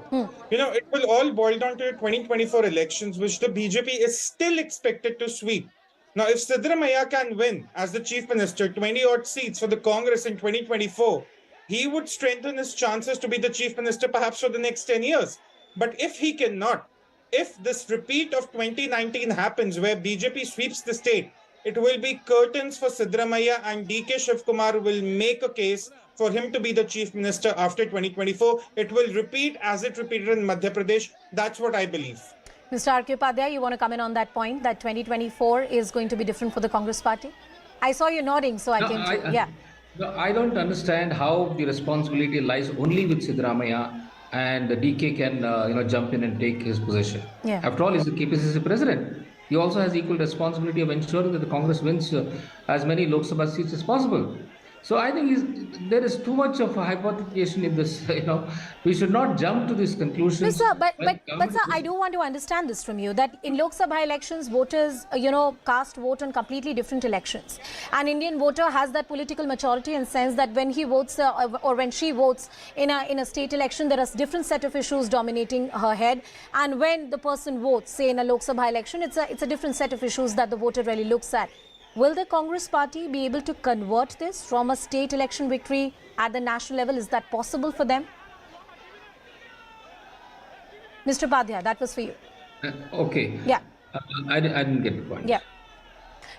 Speaker 12: it will all boil down to the 2024 elections, which the BJP is still expected to sweep. Now, if Siddaramaiah can win as the chief minister 20-odd seats for the Congress in 2024, he would strengthen his chances to be the chief minister perhaps for the next 10 years. But if he cannot, if this repeat of 2019 happens where BJP sweeps the state, it will be curtains for Siddaramaiah, and DK Shivakumar will make a case for him to be the chief minister after 2024. It will repeat as it repeated in Madhya Pradesh. That's what I believe.
Speaker 1: Mr. R.K. Upadhyay, you want to comment on that point, that 2024 is going to be different for the Congress party? I saw you nodding, so I came to... Yeah.
Speaker 10: No, I don't understand how the responsibility lies only with Siddaramaiah and the DK can jump in and take his position.
Speaker 1: Yeah.
Speaker 10: After all, he's the KPCC president. He also has equal responsibility of ensuring that the Congress wins as many Lok Sabha seats as possible. So I think there is too much of a hypothecation in this. We should not jump to these conclusions.
Speaker 1: No, sir, but sir, I do want to understand this from you, that in Lok Sabha elections, voters, cast vote on completely different elections. An Indian voter has that political maturity and sense that when he votes or when she votes in a state election, there is a different set of issues dominating her head. And when the person votes, say in a Lok Sabha election, it's a different set of issues that the voter really looks at. Will the Congress party be able to convert this from a state election victory at the national level? Is that possible for them? Mr. Upadhyay, that was for you.
Speaker 10: Okay.
Speaker 1: Yeah.
Speaker 10: I didn't get the point.
Speaker 1: Yeah.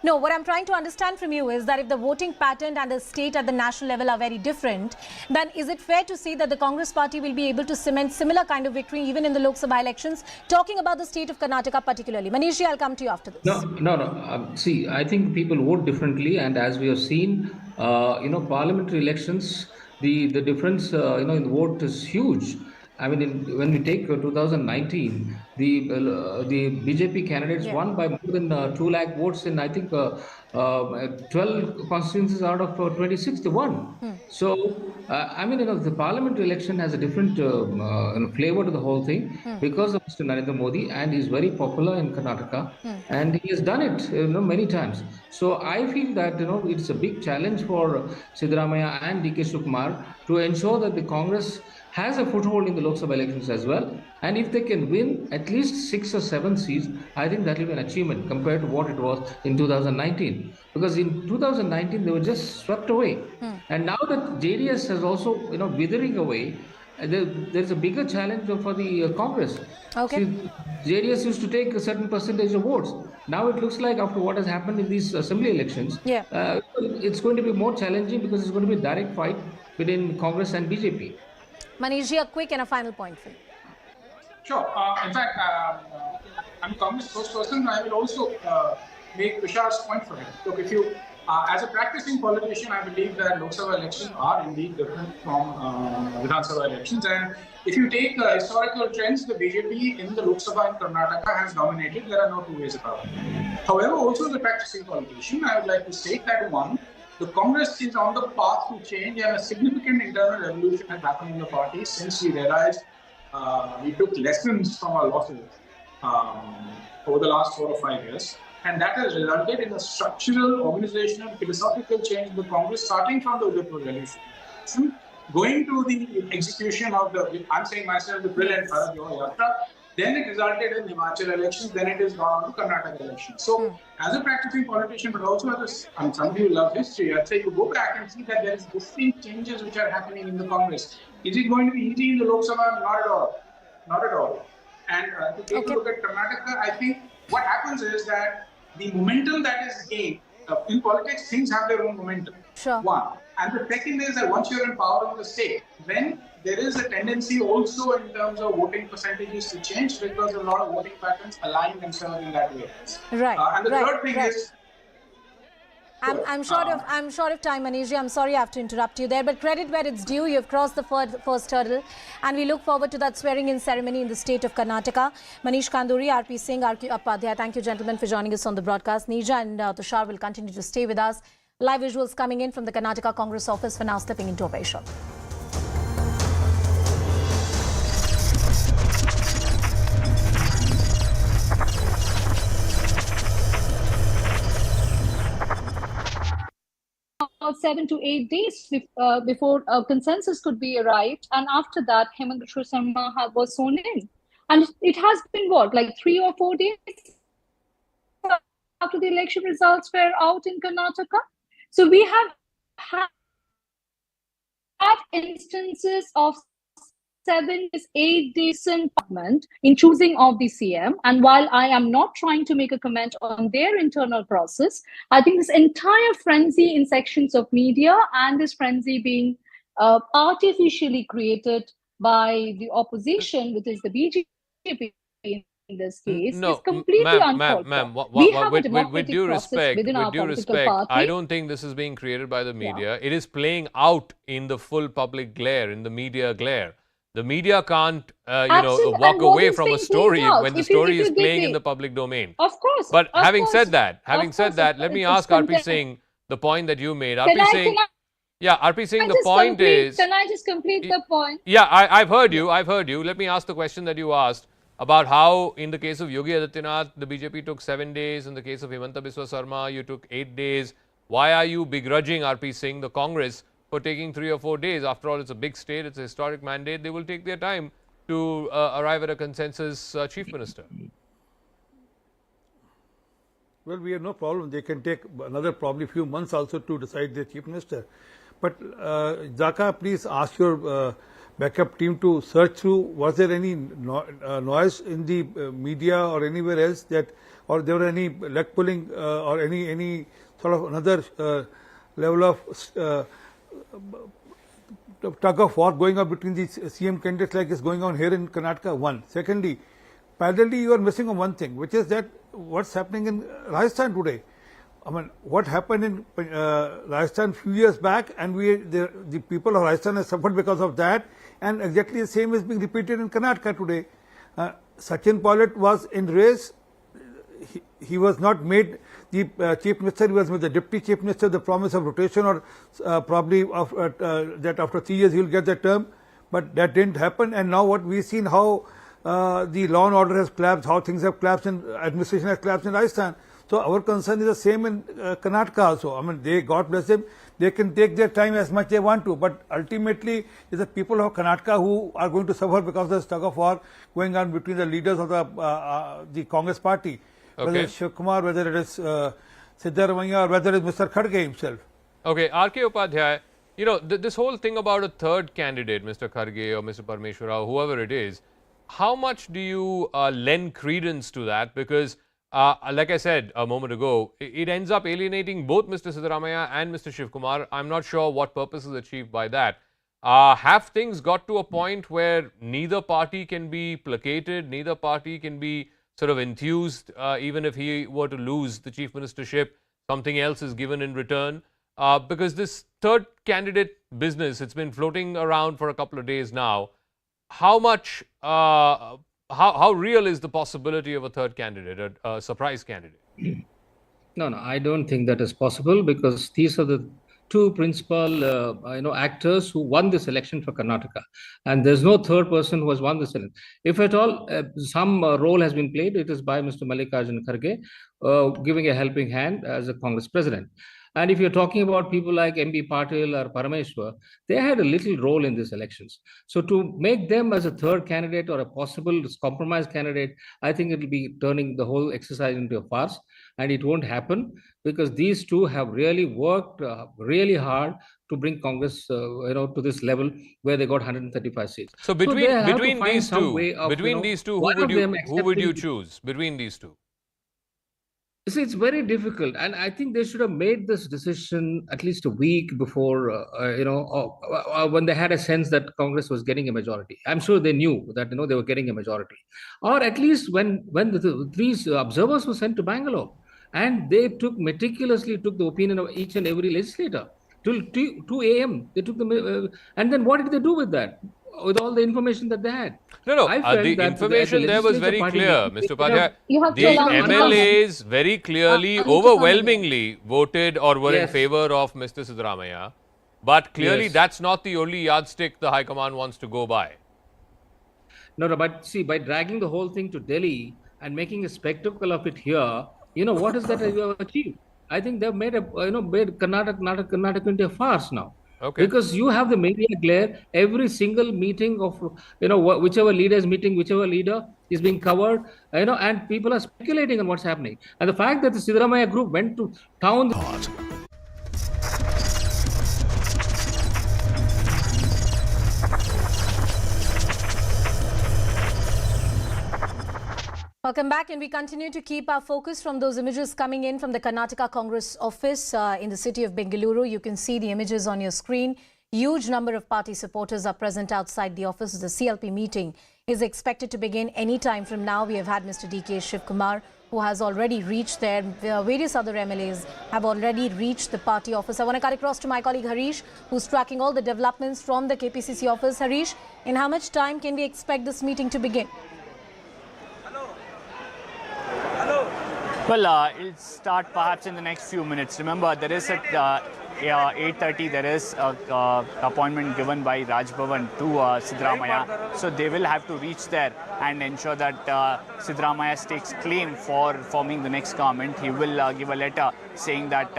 Speaker 1: No, what I'm trying to understand from you is that if the voting pattern and the state at the national level are very different, then is it fair to say that the Congress party will be able to cement similar kind of victory even in the Lok Sabha elections? Talking about the state of Karnataka particularly. Manishji, I'll come to you after this.
Speaker 10: No. See, I think people vote differently, and as we have seen, parliamentary elections, the difference, in the vote is huge. I mean, when we take 2019, the BJP candidates won by more than 2 lakh votes in, I think, 12 constituencies out of 26 they won. So, the parliamentary election has a different flavor to the whole thing because of Mr. Narendra Modi, and he's very popular in Karnataka, and he has done it many times. So I feel that it's a big challenge for Siddaramaiah and DK Shivakumar to ensure that the Congress has a foothold in the Lok Sabha elections as well. And if they can win at least 6 or 7 seats, I think that will be an achievement compared to what it was in 2019. Because in 2019, they were just swept away. And now that JDS has also, withering away, there's a bigger challenge for the Congress.
Speaker 1: Okay.
Speaker 10: See, JDS used to take a certain percentage of votes. Now it looks like after what has happened in these assembly elections,
Speaker 1: Yeah.
Speaker 10: it's going to be more challenging because it's going to be a direct fight between Congress and BJP.
Speaker 1: Manishji, a quick and a final point for you.
Speaker 7: Sure. In fact, I'm a Congress spokesperson. I will also make Tushar's point for him. Look, if you, as a practicing politician, I believe that Lok Sabha elections are indeed different from Vidhan Sabha elections. And if you take historical trends, the BJP in the Lok Sabha in Karnataka has dominated. There are no two ways about it. However, also as a practicing politician, I would like to state that one, the Congress is on the path to change, and a significant internal revolution has happened in the party since we realized we took lessons from our losses over the last 4 or 5 years. And that has resulted in a structural, organizational, philosophical change in the Congress, starting from the Udaipur revolution, going to the execution of the, I'm saying myself, the brilliant Bharat Jodo Yatra. Then it resulted in Himachal elections, then it is gone on to Karnataka elections. So, as a practicing politician, but also as a, some people love history, I'd say you go back and see that there is distinct changes which are happening in the Congress. Is it going to be easy in the Lok Sabha? Not at all. Not at all. And to take a look at Karnataka, I think what happens is that the momentum that is gained, in politics, things have their own momentum.
Speaker 1: Sure.
Speaker 7: One. And the second is that once you're in power in the state, then there is a tendency also in terms of voting percentages to change because a lot of voting patterns align themselves in that way.
Speaker 1: Right.
Speaker 7: And the third thing is,
Speaker 1: I'm short of time, Manishji. I'm sorry I have to interrupt you there, but credit where it's due. You've crossed the first hurdle, and we look forward to that swearing-in ceremony in the state of Karnataka. Manish Kanduri, RP Singh, RQ Upadhyay, thank you, gentlemen, for joining us on the broadcast. Neeja and Tushar will continue to stay with us. Live visuals coming in from the Karnataka Congress office for now, stepping into a very short.
Speaker 13: About 7 to 8 days before a consensus could be arrived, and after that, Hemant Biswa Sarma was sworn in, and it has been what, like 3 or 4 days after the election results were out in Karnataka. So we have had instances of 7 to 8 days in parliament in choosing of the CM. And while I am not trying to make a comment on their internal process, I think this entire frenzy in sections of media and this frenzy being artificially created by the opposition, which is the BJP in this case, is completely uncalled for. We have a democratic process within our political party.
Speaker 14: I don't think this is being created by the media. It is playing out in the full public glare, in the media glare. The media can't, walk away from a story when the story is playing in the public domain.
Speaker 13: Of course.
Speaker 14: But having said that, let me ask RP Singh the point that you made. RP Singh, the point is...
Speaker 13: Can I just complete the point?
Speaker 14: Yeah, I've heard you. Let me ask the question that you asked about how, in the case of Yogi Adityanath, the BJP took 7 days. In the case of Himanta Biswa Sarma, you took 8 days. Why are you begrudging RP Singh, the Congress, for taking 3 or 4 days? After all, it's a big state, it's a historic mandate. They will take their time to arrive at a consensus chief minister.
Speaker 8: Well, we have no problem. They can take another probably few months also to decide their chief minister. But Zaka, please ask your backup team to search through. Was there any noise in the media or anywhere else or there were any leg pulling or any sort of another level of tug of war going on between these CM candidates like is going on here in Karnataka? One. Secondly, parallelly you are missing on one thing, which is that what's happening in Rajasthan today. I mean, what happened in Rajasthan few years back, and the people of Rajasthan have suffered because of that, and exactly the same is being repeated in Karnataka today. Sachin Pilot was in race. He was not made the chief minister. He was made the deputy chief minister. The promise of rotation or probably of that after 3 years he will get the term, but that didn't happen. And now what we've seen how the law and order has collapsed, how things have collapsed, and administration has collapsed in Rajasthan. So our concern is the same in Karnataka also. I mean, God bless them, they can take their time as much they want to, but ultimately it's the people of Karnataka who are going to suffer because of the tug of war going on between the leaders of the Congress party. Whether it's Shivakumar, whether it is Siddaramaiah, or whether it is Mr. Khadge himself.
Speaker 14: Okay, RK Upadhyay, You know, this whole thing about a third candidate, Mr. Kharge or Mr. Parmeshwara, whoever it is, how much do you lend credence to that? Because, like I said a moment ago, it ends up alienating both Mr. Siddaramaiah and Mr. Shivakumar. I'm not sure what purpose is achieved by that. Have things got to a point where neither party can be placated, neither party can be sort of enthused, even if he were to lose the chief ministership, something else is given in return? Because this third candidate business, it's been floating around for a couple of days now. How much, how real is the possibility of a third candidate, a surprise candidate?
Speaker 10: No, I don't think that is possible, because these are the two principal, actors who won this election for Karnataka, and there's no third person who has won this election. If at all some role has been played, it is by Mr. Mallikarjun Kharge, giving a helping hand as a Congress president. And if you're talking about people like M.B. Patil or Parameshwar, they had a little role in these elections. So to make them as a third candidate or a possible compromise candidate, I think it will be turning the whole exercise into a farce, and it won't happen, because these two have really worked really hard to bring Congress, to this level where they got 135 seats.
Speaker 14: So between these two, who would you choose between these two?
Speaker 10: See, it's very difficult, and I think they should have made this decision at least a week before, when they had a sense that Congress was getting a majority. I'm sure they knew that they were getting a majority, or at least when these observers were sent to Bangalore, and they meticulously took the opinion of each and every legislator till 2 a.m. They took them, and then what did they do with that? With all the information that they had.
Speaker 14: No, the information there was very clear, Mr. Upadhyay. The MLAs very clearly, overwhelmingly voted or were in favor of Mr. Siddaramaiah. But clearly that's not the only yardstick the High Command wants to go by.
Speaker 10: No, but see, by dragging the whole thing to Delhi and making a spectacle of it here, what is that you have achieved? I think they've made made Karnataka into a farce now.
Speaker 14: Okay.
Speaker 10: Because you have the media glare, every single meeting of, whichever leader is meeting, whichever leader is being covered, and people are speculating on what's happening. And the fact that the Siddaramaiah group went to town.
Speaker 1: Welcome back, and we continue to keep our focus from those images coming in from the Karnataka Congress office in the city of Bengaluru. You can see the images on your screen. Huge number of party supporters are present outside the office. The CLP meeting is expected to begin any time from now. We have had Mr. DK Shivakumar, who has already reached there. Various other MLAs have already reached the party office. I want to cut across to my colleague Harish, who's tracking all the developments from the KPCC office. Harish, in how much time can we expect this meeting to begin?
Speaker 4: Well, it'll start perhaps in the next few minutes. Remember, there is at 8:30, there is an appointment given by Raj Bhavan to Siddaramaiah. So they will have to reach there and ensure that Siddaramaiah stakes claim for forming the next government. He will give a letter saying that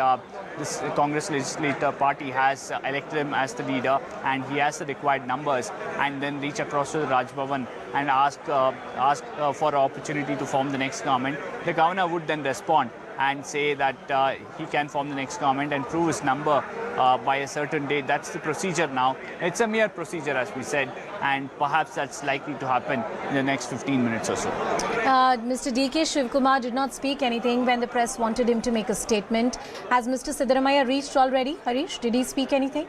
Speaker 4: this Congress legislative party has elected him as the leader and he has the required numbers, and then reach across to the Raj Bhavan and ask for an opportunity to form the next government. The governor would then respond and say that he can form the next government and prove his number by a certain date. That's the procedure now. It's a mere procedure, as we said, and perhaps that's likely to happen in the next 15 minutes or so.
Speaker 1: Mr. DK Shivakumar did not speak anything when the press wanted him to make a statement. Has Mr. Siddaramaiah reached already? Harish, did he speak anything?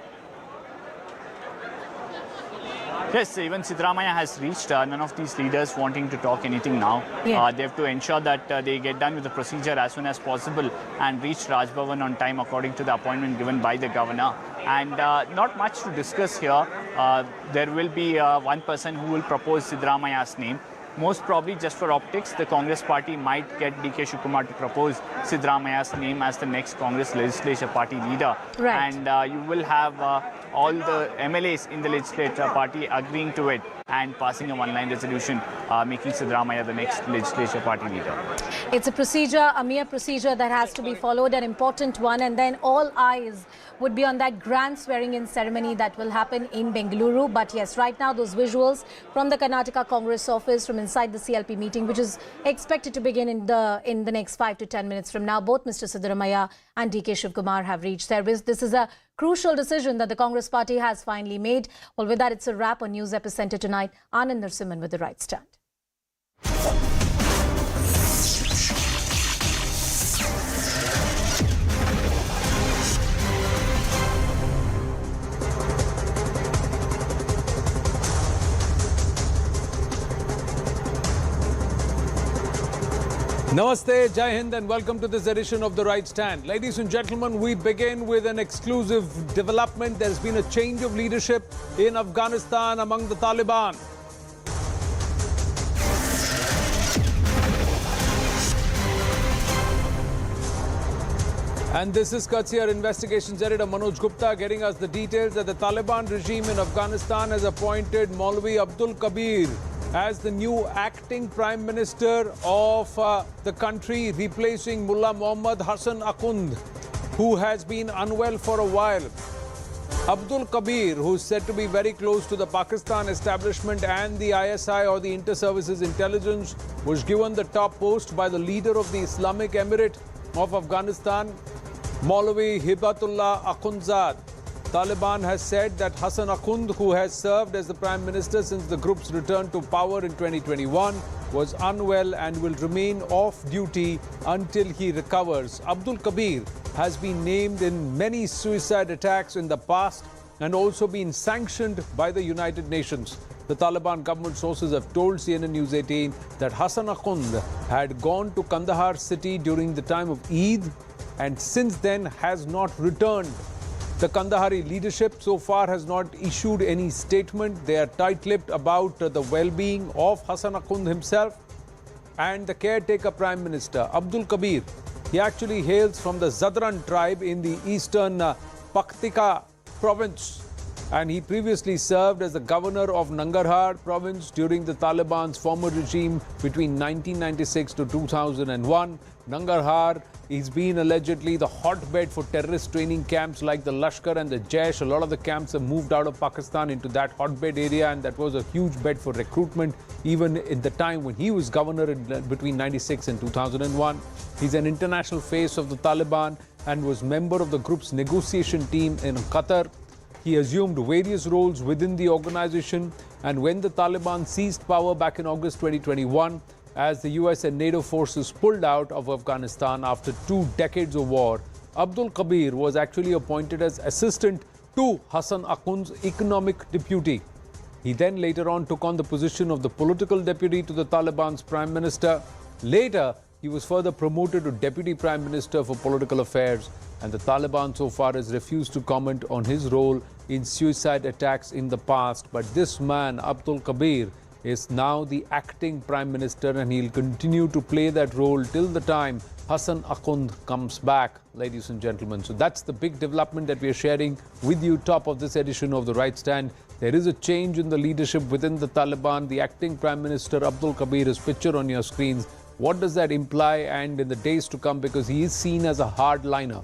Speaker 4: Yes, even Siddaramaiah has reached. None of these leaders wanting to talk anything now.
Speaker 1: Yeah.
Speaker 4: They have to ensure that they get done with the procedure as soon as possible and reach Raj Bhavan on time according to the appointment given by the governor. And not much to discuss here. There will be one person who will propose Siddaramaiah's name. Most probably just for optics, the Congress party might get DK Shivakumar to propose Siddaramaiah's name as the next Congress legislature party leader.
Speaker 1: Right.
Speaker 4: And you will have all the MLAs in the legislature party agreeing to it and passing a one-line resolution making Siddaramaiah the next legislature party leader.
Speaker 1: It's a procedure, a mere procedure that has to be followed, an important one, and then all eyes would be on that grand swearing-in ceremony that will happen in Bengaluru. But yes, right now those visuals from the Karnataka Congress office from inside the CLP meeting, which is expected to begin in the next 5 to 10 minutes from now, both Mr. Siddaramaiah and DK Shivakumar have reached. This is a crucial decision that the Congress party has finally made. Well, with that, it's a wrap on News Epicenter tonight. Anand Narasimhan with the right stand.
Speaker 15: Namaste, Jai Hind, and welcome to this edition of The Right Stand. Ladies and gentlemen, we begin with an exclusive development. There's been a change of leadership in Afghanistan among the Taliban. And this is courtesy our investigations editor Manoj Gupta getting us the details that the Taliban regime in Afghanistan has appointed Maulvi Abdul Kabir as the new acting Prime Minister of the country, replacing Mullah Muhammad Hassan Akhund, who has been unwell for a while. Abdul Kabir, who is said to be very close to the Pakistan establishment and the ISI or the Inter-Services Intelligence, was given the top post by the leader of the Islamic Emirate of Afghanistan, Maulvi Hibatullah Akhundzad. Taliban has said that Hassan Akhund, who has served as the Prime Minister since the group's return to power in 2021, was unwell and will remain off duty until he recovers. Abdul Kabir has been named in many suicide attacks in the past and also been sanctioned by the United Nations. The Taliban government sources have told CNN News 18 that Hassan Akhund had gone to Kandahar city during the time of Eid and since then has not returned. The Kandahari leadership so far has not issued any statement. They are tight-lipped about the well-being of Hassan Akhund himself and the caretaker Prime Minister, Abdul Kabir. He actually hails from the Zadran tribe in the eastern Paktika province, and he previously served as the governor of Nangarhar province during the Taliban's former regime between 1996 to 2001. Nangarhar is been allegedly the hotbed for terrorist training camps like the Lashkar and the Jaish. A lot of the camps have moved out of Pakistan into that hotbed area, and that was a huge bed for recruitment even in the time when he was governor between 96 and 2001. He's an international face of the Taliban and was member of the group's negotiation team in Qatar. He assumed various roles within the organization, and when the Taliban seized power back in August 2021, as the US and NATO forces pulled out of Afghanistan after 2 decades of war, Abdul Kabir was actually appointed as assistant to Hassan Akhund's economic deputy. He then later on took on the position of the political deputy to the Taliban's prime minister. Later, he was further promoted to deputy prime minister for political affairs, and the Taliban so far has refused to comment on his role in suicide attacks in the past. But this man, Abdul Kabir, is now the acting Prime Minister, and he'll continue to play that role till the time Hassan Akhund comes back, ladies and gentlemen. So that's the big development that we are sharing with you, top of this edition of The Right Stand. There is a change in the leadership within the Taliban. The acting Prime Minister, Abdul Kabir, is pictured on your screens. What does that imply? And in the days to come, because he is seen as a hardliner,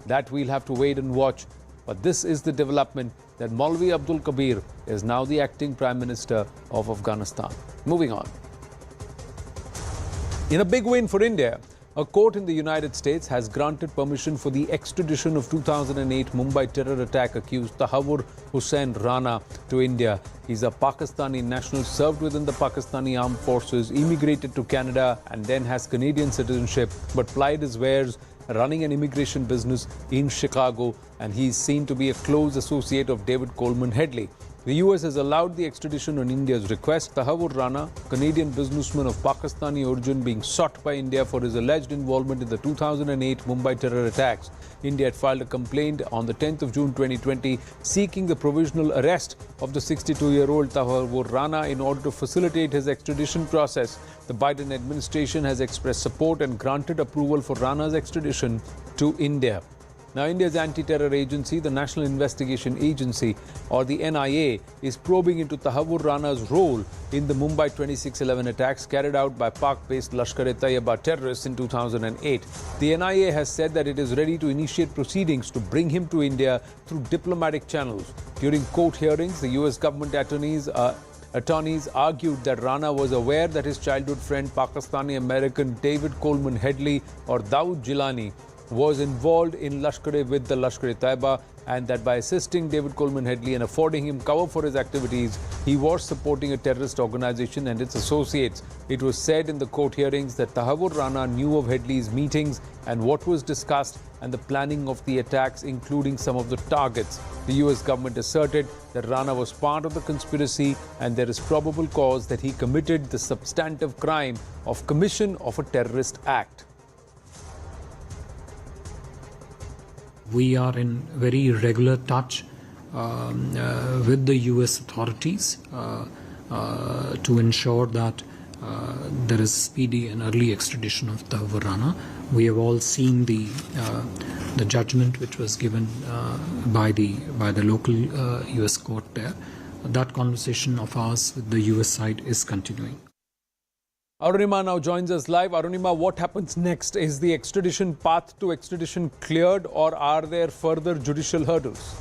Speaker 15: that we'll have to wait and watch. But this is the development that Maulvi Abdul Kabir is now the acting Prime Minister of Afghanistan. Moving on. In a big win for India, a court in the United States has granted permission for the extradition of 2008 Mumbai terror attack accused Tahawur Hussain Rana to India. He's a Pakistani national, served within the Pakistani armed forces, immigrated to Canada and then has Canadian citizenship, but plied his wares running an immigration business in Chicago, and he is seen to be a close associate of David Coleman Headley. The US has allowed the extradition on India's request. Tahawur Rana, Canadian businessman of Pakistani origin, being sought by India for his alleged involvement in the 2008 Mumbai terror attacks. India had filed a complaint on the 10th of June 2020 seeking the provisional arrest of the 62-year-old Tahawur Rana in order to facilitate his extradition process. The Biden administration has expressed support and granted approval for Rana's extradition to India. Now, India's anti-terror agency, the National Investigation Agency, or the NIA, is probing into Tahawur Rana's role in the Mumbai 26/11 attacks carried out by Pak-based Lashkar-e-Taiba terrorists in 2008. The NIA has said that it is ready to initiate proceedings to bring him to India through diplomatic channels. During court hearings, the US government attorneys argued that Rana was aware that his childhood friend, Pakistani-American David Coleman Headley, or Dawood Jilani, was involved in Lashkar-e with the Lashkar-e-Taiba, and that by assisting David Coleman Headley and affording him cover for his activities, he was supporting a terrorist organization and its associates. It was said in the court hearings that Tahavur Rana knew of Headley's meetings and what was discussed and the planning of the attacks, including some of the targets. The US government asserted that Rana was part of the conspiracy and there is probable cause that he committed the substantive crime of commission of a terrorist act.
Speaker 16: We are in very regular touch with the US authorities to ensure that there is speedy and early extradition of Tahavur Rana. We have all seen the judgment which was given by the local US court there. That conversation of ours with the US side is continuing.
Speaker 15: Arunima now joins us live. Arunima, what happens next? Is the extradition path to extradition cleared, or are there further judicial hurdles?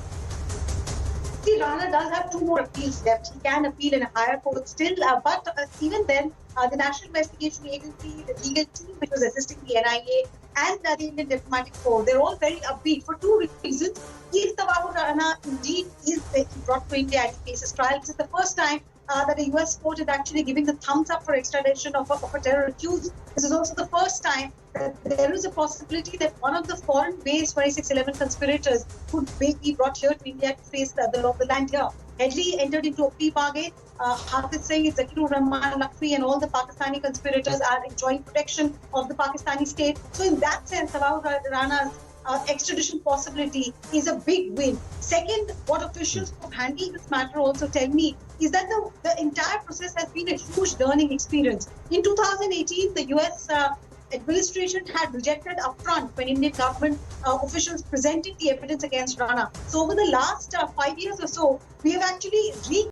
Speaker 17: See, Rana does have 2 more appeals left. He can appeal in a higher court still, but even then, the National Investigation Agency, the legal team which was assisting the NIA and the Indian Diplomatic Corps, they're all very upbeat for 2 reasons. If Tahavur Rana indeed is brought to India and faces trial, this is the first time that the US court is actually giving the thumbs up for extradition of a terror accused. This is also the first time that there is a possibility that one of the foreign-based 2611 conspirators could be brought here to India to face the law of the land here. Headley entered into a plea bargain. Hafiz Singh, Zakirur Rahman, Naqvi and all the Pakistani conspirators are enjoying protection of the Pakistani state. So in that sense, Tahavur Rana's extradition possibility is a big win. Second, what officials who have handled this matter also tell me is that the entire process has been a huge learning experience. In 2018, the US administration had rejected upfront when Indian government officials presented the evidence against Rana. So over the last 5 years or so, we have actually